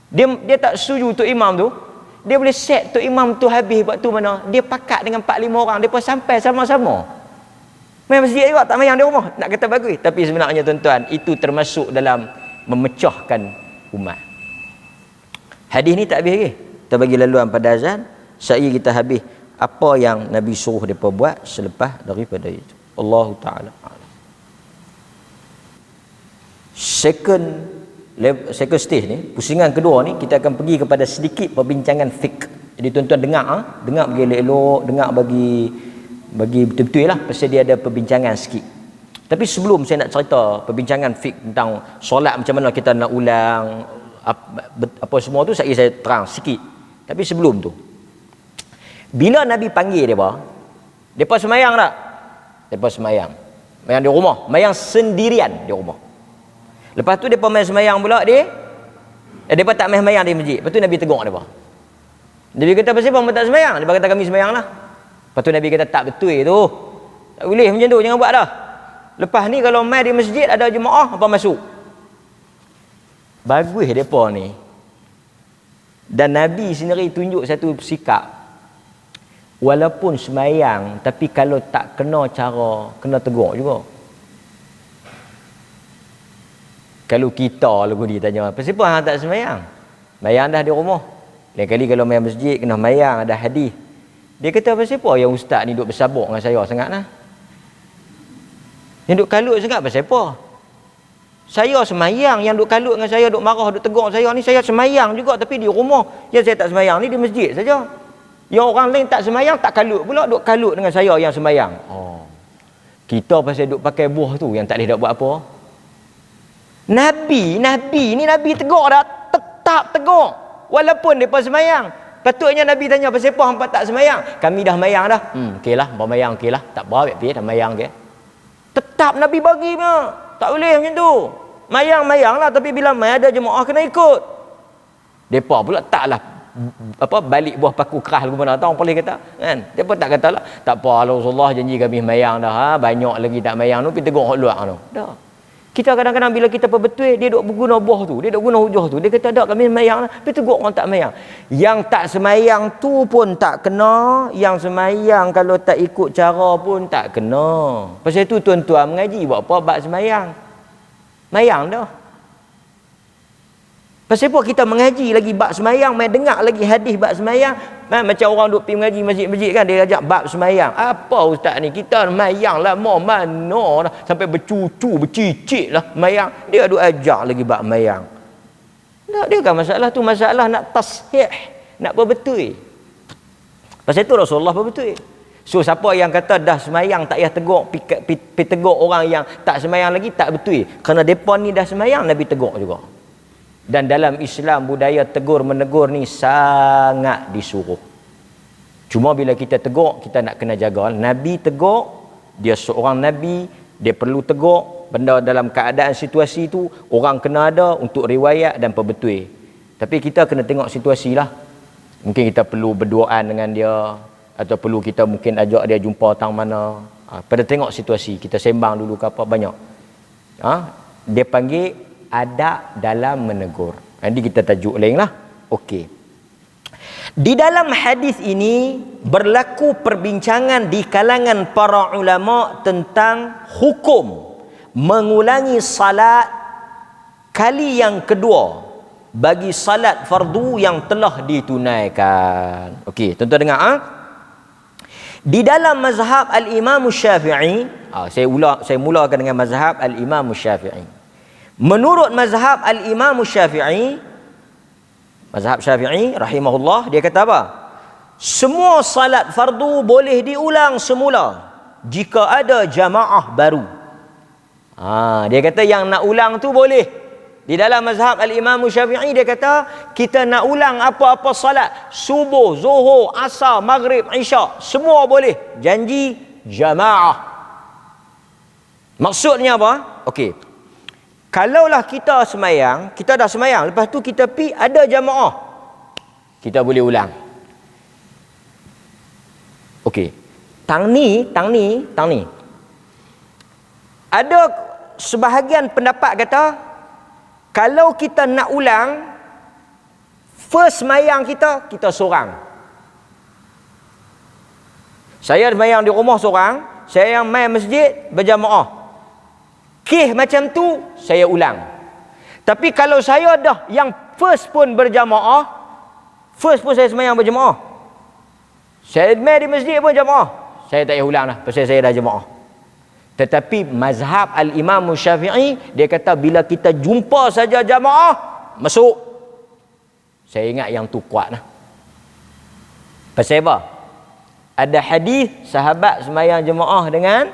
Dia tak setuju untuk imam tu. Dia boleh set tu imam tu habis waktu mana. Dia pakat dengan 4-5 orang, depa sampai sama-sama. Main masjid juga, tak mayang di rumah. Nak kata bagus. Tapi sebenarnya tuan-tuan, itu termasuk dalam memecahkan umat. Hadis ni tak habis lagi. Kita bagi laluan pada azan. Saya kita habis apa yang Nabi suruh mereka buat selepas daripada itu. Allah Ta'ala. Second stage ni, pusingan kedua ni, kita akan pergi kepada sedikit perbincangan fiqh. Jadi tuan-tuan dengar bagi elok-elok, dengar bagi betul-betul lah, pasal dia ada perbincangan sikit. Tapi sebelum saya nak cerita perbincangan fiqh tentang solat macam mana kita nak ulang apa semua tu, saya terang sikit. Tapi sebelum tu, bila Nabi panggil mereka semayang tak? Mereka semayang di rumah, semayang sendirian di rumah. Lepas tu mereka main semayang pula mereka tak main semayang di masjid. Lepas tu Nabi tegur mereka. Nabi kata, pasal apa mereka tak semayang? Dia kata, kami semayang lah. Lepas tu Nabi kata, tak betul tu, tak boleh macam tu, jangan buat dah. Lepas ni kalau main di masjid ada jemaah, apa masuk? Bagus mereka ni. Dan Nabi sendiri tunjuk satu sikap, walaupun semayang, tapi kalau tak kena cara, kena tegur juga. Kalau kita lagu dia tanya, pasal apa hang tak semayang? Semayang dah di rumah. Lain kali kalau main masjid kena semayang, ada hadis. Dia kata, pasal apa yang ustaz ni duk bersabuk dengan saya sangat lah? Yang duk kalut sangat pasal apa? Saya semayang, yang duk kalut dengan saya, duk marah, duk tegur saya ni, saya semayang juga tapi di rumah. Yang saya tak semayang ni di masjid saja. Yang orang lain tak semayang, tak kalut pula, duk kalut dengan saya yang semayang. Kita pasal duk pakai buah tu yang tak boleh nak buat apa. Nabi tegur dah, tetap tegur. Walaupun mereka semayang. Patutnya Nabi tanya, pasal apa hampa tak semayang? Kami dah semayang dah. Okeylah, bersemayang okeylah. Tak apa, biar dah semayang ke. Tetap Nabi bagi punya. Tak boleh macam tu. Mayang lah, tapi bila mai ada jemaah kena ikut. Depa pula taklah balik buah paku keras ke mana tahu orang boleh kata kan. Depa tak katalah, tak apa Rasulullah janji kami semayang dah, banyak lagi tak semayang tu, pergi tegur hak luar tu. Dah. Kita kadang-kadang bila kita berbetul, dia duk guna buah tu, dia duk guna hujah tu. Dia kata tak, kami semayang lah. Pergi tegur orang tak semayang. Yang tak semayang tu pun tak kena, yang semayang kalau tak ikut cara pun tak kena. Pasal itu tuan-tuan mengaji buat apa bab semayang? Semayang dah. Pasal apa kita mengaji lagi bab semayang, main dengar lagi hadis bab semayang. Macam orang duk pergi mengaji masjid-masjid kan, dia ajak bab semayang. Apa ustaz ni, kita semayang lah, mau mana dah, sampai bercucu, bercicit lah semayang. Dia duk ajak lagi bab semayang. Tak, dia kan masalah tu, masalah nak tashih, nak berbetul. Pasal itu Rasulullah berbetul. So siapa yang kata dah semayang tak payah tegur, pergi tegur orang yang tak semayang lagi, tak betul. Kerana mereka ni dah semayang, Nabi tegur juga. Dan dalam Islam budaya tegur menegur ni sangat disuruh. Cuma bila kita tegur, kita nak kena jaga. Nabi tegur, dia seorang Nabi, dia perlu tegur benda dalam keadaan situasi tu, orang kena ada untuk riwayat dan perbetul. Tapi kita kena tengok situasi lah. Mungkin kita perlu berduaan dengan dia, atau perlu kita mungkin ajak dia jumpa tang mana. Pada tengok situasi, kita sembang dulu ke apa, banyak. Dia panggil adab dalam menegur. Nanti kita tajuk lain lah. Okey. Di dalam hadis ini berlaku perbincangan di kalangan para ulama tentang hukum mengulangi salat kali yang kedua bagi salat fardu yang telah ditunaikan. Okey, tuan-tuan dengar Di dalam mazhab al-Imam Syafi'i, saya mulakan dengan mazhab al-Imam Syafi'i. Menurut mazhab al-Imam Syafi'i, mazhab Syafi'i rahimahullah, dia kata apa? Semua salat fardu boleh diulang semula jika ada jamaah baru. Dia kata yang nak ulang tu boleh. Di dalam mazhab al-Imam Syafi'i dia kata kita nak ulang apa-apa salat, subuh, zuhur, asar, maghrib, isyak, semua boleh. Janji jamaah. Maksudnya apa? Okey. Kalaulah kita semayang, kita dah semayang, lepas tu kita pi ada jamaah, kita boleh ulang. Okey. Tang ni. Ada sebahagian pendapat kata, kalau kita nak ulang, first semayang kita seorang. Saya semayang di rumah seorang, saya yang main masjid berjamaah. Kes macam tu saya ulang. Tapi kalau saya dah yang first pun berjamaah, first pun saya semayang berjamaah, saya main di masjid pun jamaah, saya tak payah ulang dah, pasal saya dah jamaah. Tetapi mazhab al-Imam Syafi'i, dia kata bila kita jumpa saja jamaah, masuk. Saya ingat yang tu kuat lah. Pasal apa? Ada hadis sahabat semayang jemaah dengan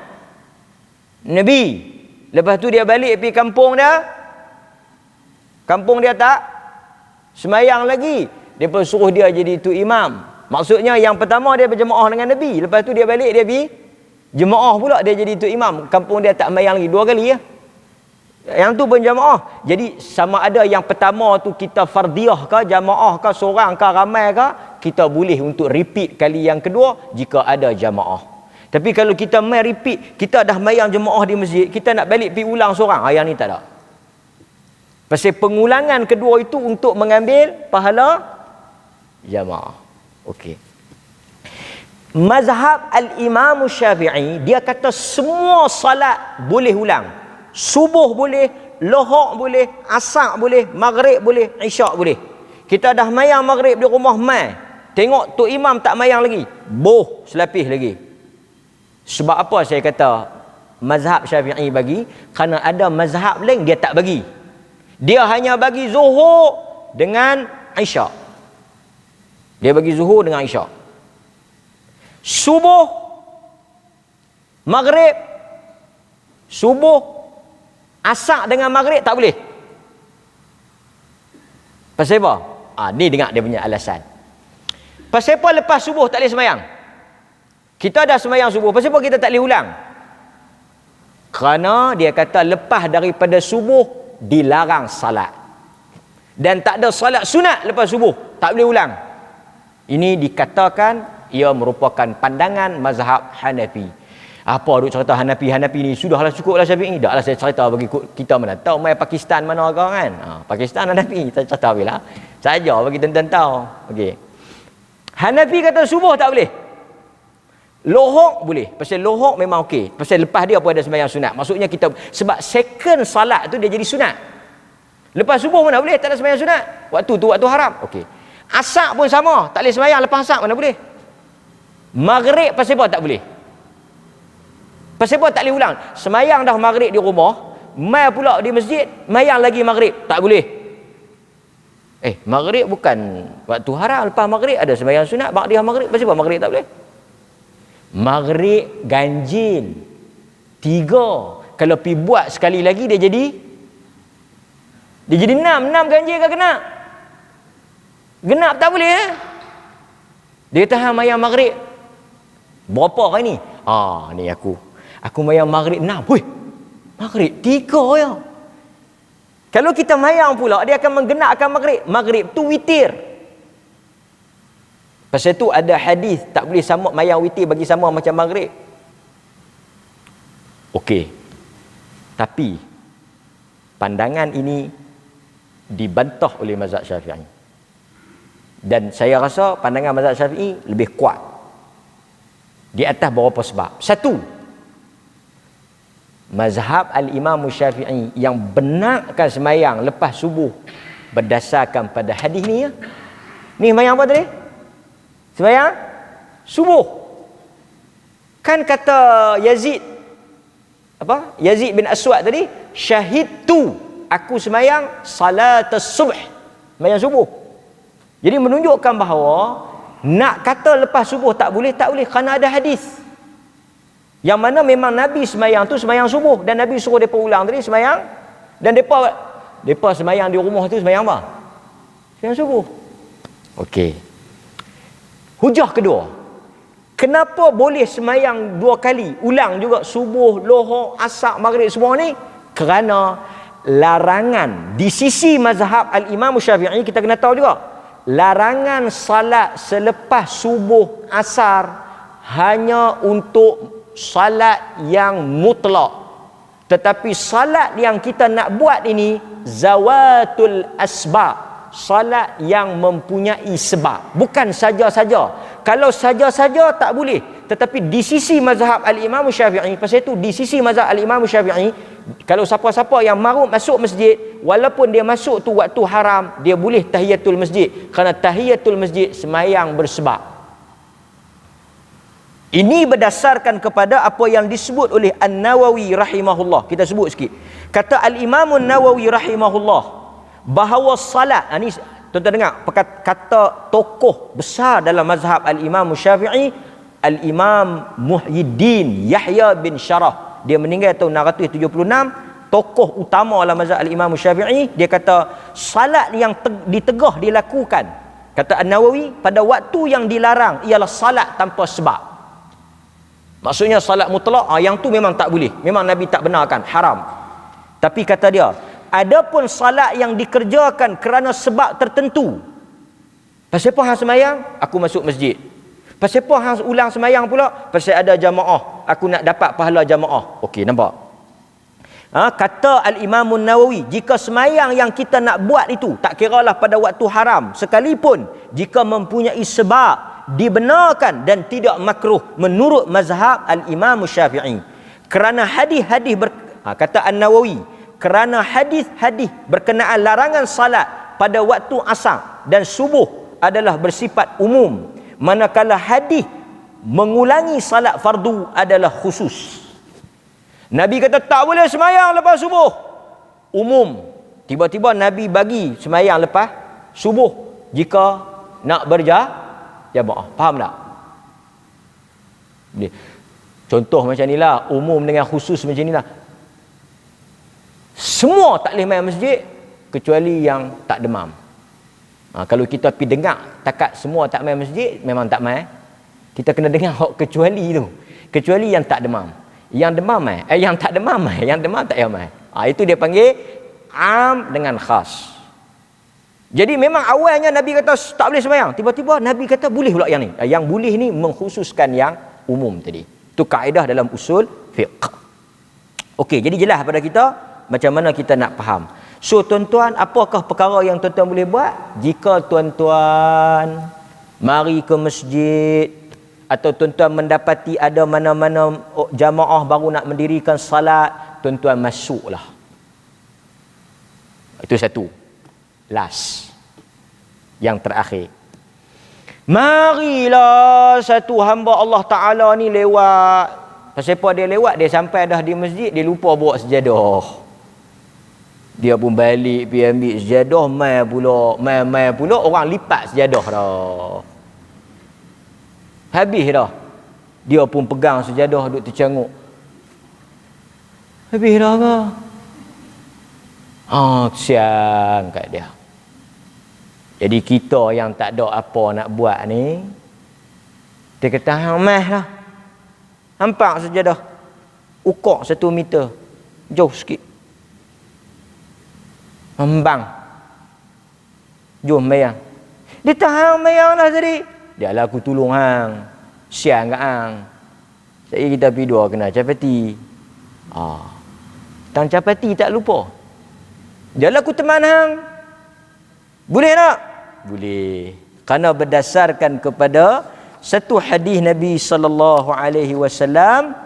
Nabi. Lepas tu dia balik pergi kampung dia. Kampung dia tak semayang lagi. Dia pun suruh dia jadi tu imam. Maksudnya yang pertama dia berjemaah dengan Nabi. Lepas tu dia balik dia pergi jemaah pula, dia jadi tu imam. Kampung dia tak semayang lagi 2 kali ya. Yang tu pun jamaah. Jadi sama ada yang pertama tu kita fardiah ke, jamaah ke, seorang ke, ramai ke, kita boleh untuk repeat kali yang kedua jika ada jamaah. Tapi kalau kita main repeat, kita dah mayang jemaah di masjid, kita nak balik pergi ulang seorang, yang ni tak ada. Pasal pengulangan kedua itu untuk mengambil pahala jamaah. Okey. Mazhab al-Imam Syafi'i, dia kata semua salat boleh ulang. Subuh boleh, lohok boleh, asar boleh, maghrib boleh, isyak boleh. Kita dah mayang maghrib di rumah mai, tengok tu imam tak mayang lagi, boh selapis lagi. Sebab apa saya kata mazhab Syafi'i bagi? Kerana ada mazhab lain dia tak bagi. Dia hanya bagi zuhur dengan isyak. Dia bagi zuhur dengan isyak. Subuh, maghrib, subuh, asar dengan maghrib tak boleh. Pasal apa? Ni dengar dia punya alasan. Pasal apa lepas subuh tak boleh semayang? Kita dah semayang subuh, pasal apa kita tak boleh ulang? Kerana dia kata lepas daripada subuh dilarang salat. Dan tak ada salat sunat lepas subuh, tak boleh ulang. Ini dikatakan ia merupakan pandangan mazhab Hanafi. Apa duk cerita Hanafi ni, sudahlah cukuplah Syafi'i. Taklah saya cerita bagi kita mana tahu mai Pakistan mana kau kan. Pakistan Hanafi kita cerita bila saja bagi tuan-tuan tahu. Okey. Hanafi kata subuh tak boleh. Lohok boleh. Pasal lohok memang okey. Pasal lepas dia pun ada sembahyang sunat. Maksudnya kita sebab second salat tu dia jadi sunat. Lepas subuh mana boleh tak ada sembahyang sunat. Waktu tu waktu haram. Okey. Asar pun sama, tak boleh sembahyang lepas asar mana boleh. Maghrib pasal apa tak boleh? Pasal apa tak boleh ulang? Semayang dah maghrib di rumah, mai pula di masjid, mayang lagi maghrib, tak boleh. Maghrib bukan waktu haram, lepas maghrib ada sembahyang sunat, ba'diyah maghrib, pasal apa maghrib tak boleh? Maghrib ganjil 3. Kalau pi buat sekali lagi dia jadi 6 ganjil ke genap? Genap tak boleh Dia tahan mayang maghrib. Berapa hari ni? Ni aku mayang maghrib 6. Hui, maghrib 3 ya. Kalau kita mayang pula, dia akan menggenapkan maghrib. Maghrib tu witir. Pasal tu ada hadis tak boleh sama mayang witir bagi sama macam maghrib. Okey. Tapi pandangan ini dibantah oleh mazhab Syafi'i. Dan saya rasa pandangan mazhab Syafi'i lebih kuat di atas beberapa sebab. Satu, mazhab al-Imam Syafi'i yang benarkan semayang lepas subuh berdasarkan pada hadis ni ya. Ni semayang apa tadi? Semayang subuh. Kan kata Yazid bin Aswad tadi, syahidtu, aku semayang salat subuh, semayang subuh. Jadi menunjukkan bahawa nak kata lepas subuh tak boleh kerana ada hadis yang mana memang Nabi semayang tu semayang subuh, dan Nabi suruh depa ulang tadi semayang, dan depa semayang di rumah tu semayang apa? Semayang subuh. Okey. Hujah kedua, kenapa boleh semayang 2 kali ulang juga subuh, lohor, asar, maghrib semua ni? Kerana larangan di sisi mazhab al-Imam Syafi'i, kita kena tahu juga larangan salat selepas subuh asar hanya untuk salat yang mutlak. Tetapi salat yang kita nak buat ini zawatul asbab, salat yang mempunyai sebab, bukan saja-saja. Kalau saja-saja tak boleh, Tetapi di sisi mazhab al-Imam Syafi'i, pasal itu di sisi mazhab al-Imam Syafi'i, kalau siapa-siapa yang maru masuk masjid, walaupun dia masuk tu waktu haram, dia boleh tahiyatul masjid, kerana tahiyatul masjid semayang bersebab. Ini berdasarkan kepada apa yang disebut oleh An-Nawawi rahimahullah. Kita sebut sikit. Kata al-Imam An-Nawawi rahimahullah bahawa salat, ini tuan-tuan dengar, kata tokoh besar dalam mazhab al-Imam Syafi'i, al-Imam Muhyiddin Yahya bin Syarah. Dia meninggal tahun 676, tokoh utama dalam mazhab al-Imam Syafi'i. Dia kata salat yang ditegah dilakukan, kata An-Nawawi, pada waktu yang dilarang ialah salat tanpa sebab. Maksudnya salat mutlak, yang tu memang tak boleh, memang Nabi tak benarkan, haram. Tapi kata dia, adapun salat yang dikerjakan kerana sebab tertentu, pasal apa hang semayang? Aku masuk masjid. Pasal apa hang ulang semayang pula? Pasal ada jamaah, aku nak dapat pahala jamaah. Okey, nampak? Kata al-Imam Nawawi, jika semayang yang kita nak buat itu, tak kiralah pada waktu haram, sekalipun jika mempunyai sebab, dibenarkan dan tidak makruh menurut mazhab al-Imam Syafi'i. Kerana hadis-hadis kata An-Nawawi, kerana hadis-hadis berkenaan larangan salat pada waktu asar dan subuh adalah bersifat umum, manakala hadis mengulangi salat fardu adalah khusus. Nabi kata tak boleh semayang lepas subuh, umum. Tiba-tiba Nabi bagi semayang lepas subuh jika nak berjamaah. Faham tak? Contoh macam ni lah, umum dengan khusus macam ni lah. Semua tak boleh main masjid kecuali yang tak demam. Kalau kita pergi dengar takat semua tak main masjid, memang tak main. Kita kena dengar kecuali tu. Kecuali yang tak demam. Yang demam yang tak demam yang demam tak payah main. Itu dia panggil am dengan khas. Jadi memang awalnya Nabi kata tak boleh sembahyang, tiba-tiba Nabi kata boleh pula yang ni. Yang boleh ni mengkhususkan yang umum tadi. Itu kaedah dalam usul fiqh. Okey, jadi jelas pada kita macam mana kita nak faham. So tuan-tuan, apakah perkara yang tuan-tuan boleh buat jika tuan-tuan mari ke masjid atau tuan-tuan mendapati ada mana-mana jamaah baru nak mendirikan salat, tuan-tuan masuklah. Itu satu. Last. Yang terakhir. Marilah satu hamba Allah Ta'ala ni lewat. Pasal apa dia lewat? Dia sampai dah di masjid, dia lupa bawa sejadah. Dia pun balik pergi ambil sejadah, mai pula orang lipat sejadah dah. Habis dah. Dia pun pegang sejadah duk tercanguk. Habis dah ke? Kesian kat dia. Jadi kita yang tak ada apa nak buat ni, dia kata hang meh lah. Nampak sejadah ukok 1 meter. Jauh sikit. Membang. Jom mayang. Dia tahan mayang lah tadi. Dia lah aku tolong hang. Sian kat hang. Saya kita pergi dua kena capati. Tang capati tak lupa. Dia lah aku teman hang. Boleh tak? Boleh. Kerana berdasarkan kepada satu hadis Nabi sallallahu alaihi wasallam,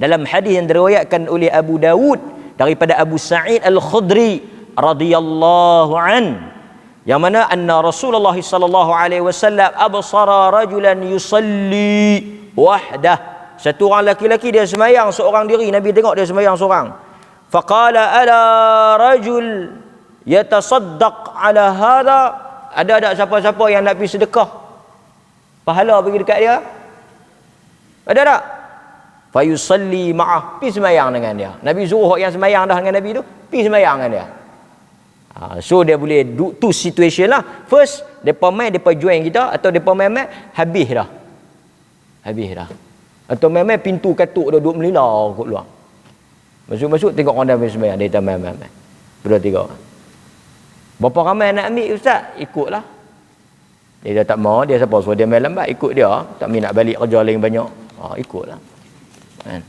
dalam hadis yang diriwayatkan oleh Abu Dawud daripada Abu Sa'id Al-Khudri radhiyallahu an, yang mana anna Rasulullah sallallahu alaihi wasallam absara rajulan yusalli wahdah. Satu orang lelaki dia sembahyang seorang diri, Nabi tengok dia sembahyang seorang. Faqala ala rajul yatasaddaq ala hadha, ada tak siapa-siapa yang nak pergi sedekah pahala bagi dekat dia? Ada tak? Fayusalli ma'ah, pergi sembahyang dengan dia. Nabi suruh yang sembahyang dah dengan Nabi tu, pergi sembahyang dengan dia. So dia boleh two situation lah. First, depa main, depa join kita, atau depa main habis dah. Atau main pintu katuk dah duduk melilau kat luar. Masuk tengok orang dah sembahyang, dia main. Berdua tiga orang. Berapa ramai nak ambil ustaz? Ikutlah. Dia dah tak mau, dia siapa suruh dia main lambat, ikut dia. Tak minat balik kerja lain banyak. Ikutlah. Kan?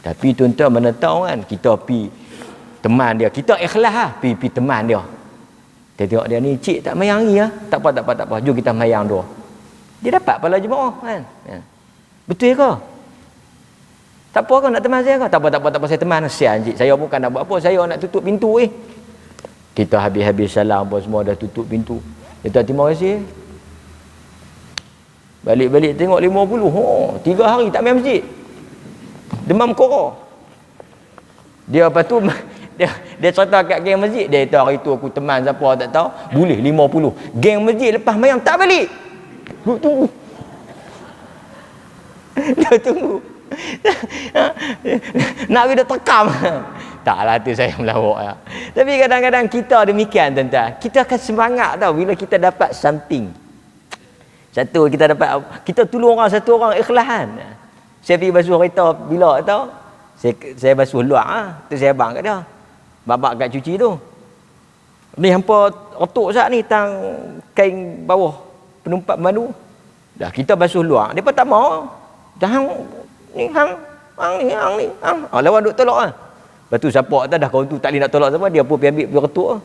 Tapi tuan-tuan mana tahu kan, kita pi teman dia, kita ikhlas lah, pi teman dia. Dia tengok dia ni, cik tak mayang ni lah. Tak apa. Jom kita mayang dua. Dia dapat pahala jemaah kan. Betul ke? Tak apa kau nak teman saya ke? Tak apa saya teman. Sian cik, saya bukan nak buat apa, saya nak tutup pintu Kita habis-habis salam apa semua dah tutup pintu. Kita terima kasih. Balik-balik tengok 50. 3 hari tak main masjid. Demam kora. Dia lepas tu dia cerita kat geng masjid, dia kata hari tu aku teman siapa tak tahu, boleh 50. Geng masjid lepas mayang tak balik. Tunggu. Dia tunggu. Nak dia terkam. Taklah tu saya melawak lah. Tapi kadang-kadang kita demikian tuan-tuan. Kita akan semangat tau bila kita dapat something. Satu kita dapat, kita tolong orang satu orang ikhlasan. Saya pergi basuh kereta bila tau. Saya basuh luar tu saya bang kat dia. Babak kat cuci tu. Ni hampa retuk sat ni tang kain bawah penumpat pemandu. Dah kita basuh luar, depa tak mau. Dah hang ni. Lawan duk tolak ah. Lepas tu siapa atas dah kawan tu tak boleh nak tolak siapa, dia pun pergi ambil pergi retuk ah.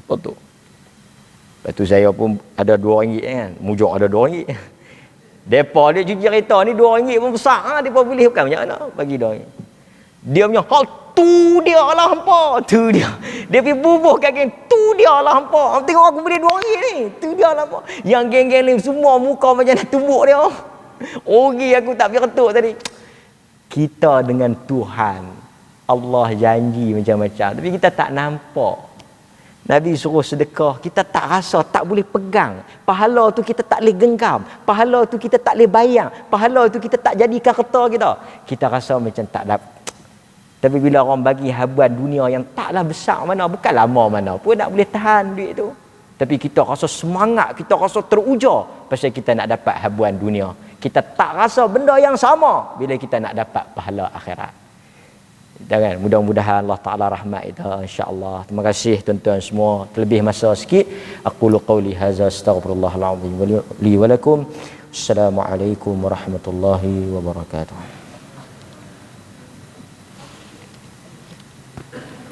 Retuk. Lepas tu saya pun ada RM2 kan. Mujur ada RM2. Depa dia cuci kereta ni RM2 pun besar ah, depa boleh bukan macam mana bagi RM2. Dia punya hal tu dia lah hampa. Tu dia. Dia pergi bubuh kat geng. Tu dia lah hampa. Tengok aku boleh RM2 ni. Tu dia lah hampa. Yang geng-geng ni semua muka macam nak tumbuk dia. Rugi aku tak pergi retuk tadi. Kita dengan Tuhan, Allah janji macam-macam. Tapi kita tak nampak. Nabi suruh sedekah. Kita tak rasa, tak boleh pegang. Pahala tu kita tak boleh genggam. Pahala tu kita tak boleh bayang. Pahala tu kita tak jadikan kerta kita. Kita rasa macam tak dapat. Tapi bila orang bagi habuan dunia yang taklah besar mana, bukan lama mana pun nak boleh tahan duit tu. Tapi kita rasa semangat, kita rasa teruja pasal kita nak dapat habuan dunia. Kita tak rasa benda yang sama bila kita nak dapat pahala akhirat. Jangan, mudah-mudahan Allah Ta'ala rahmat kita insya-Allah. Terima kasih tuan-tuan semua. Terlebih masa sikit, aqulu qauli hadza astaghfirullahal azim li wa lakum. Assalamualaikum warahmatullahi wabarakatuh.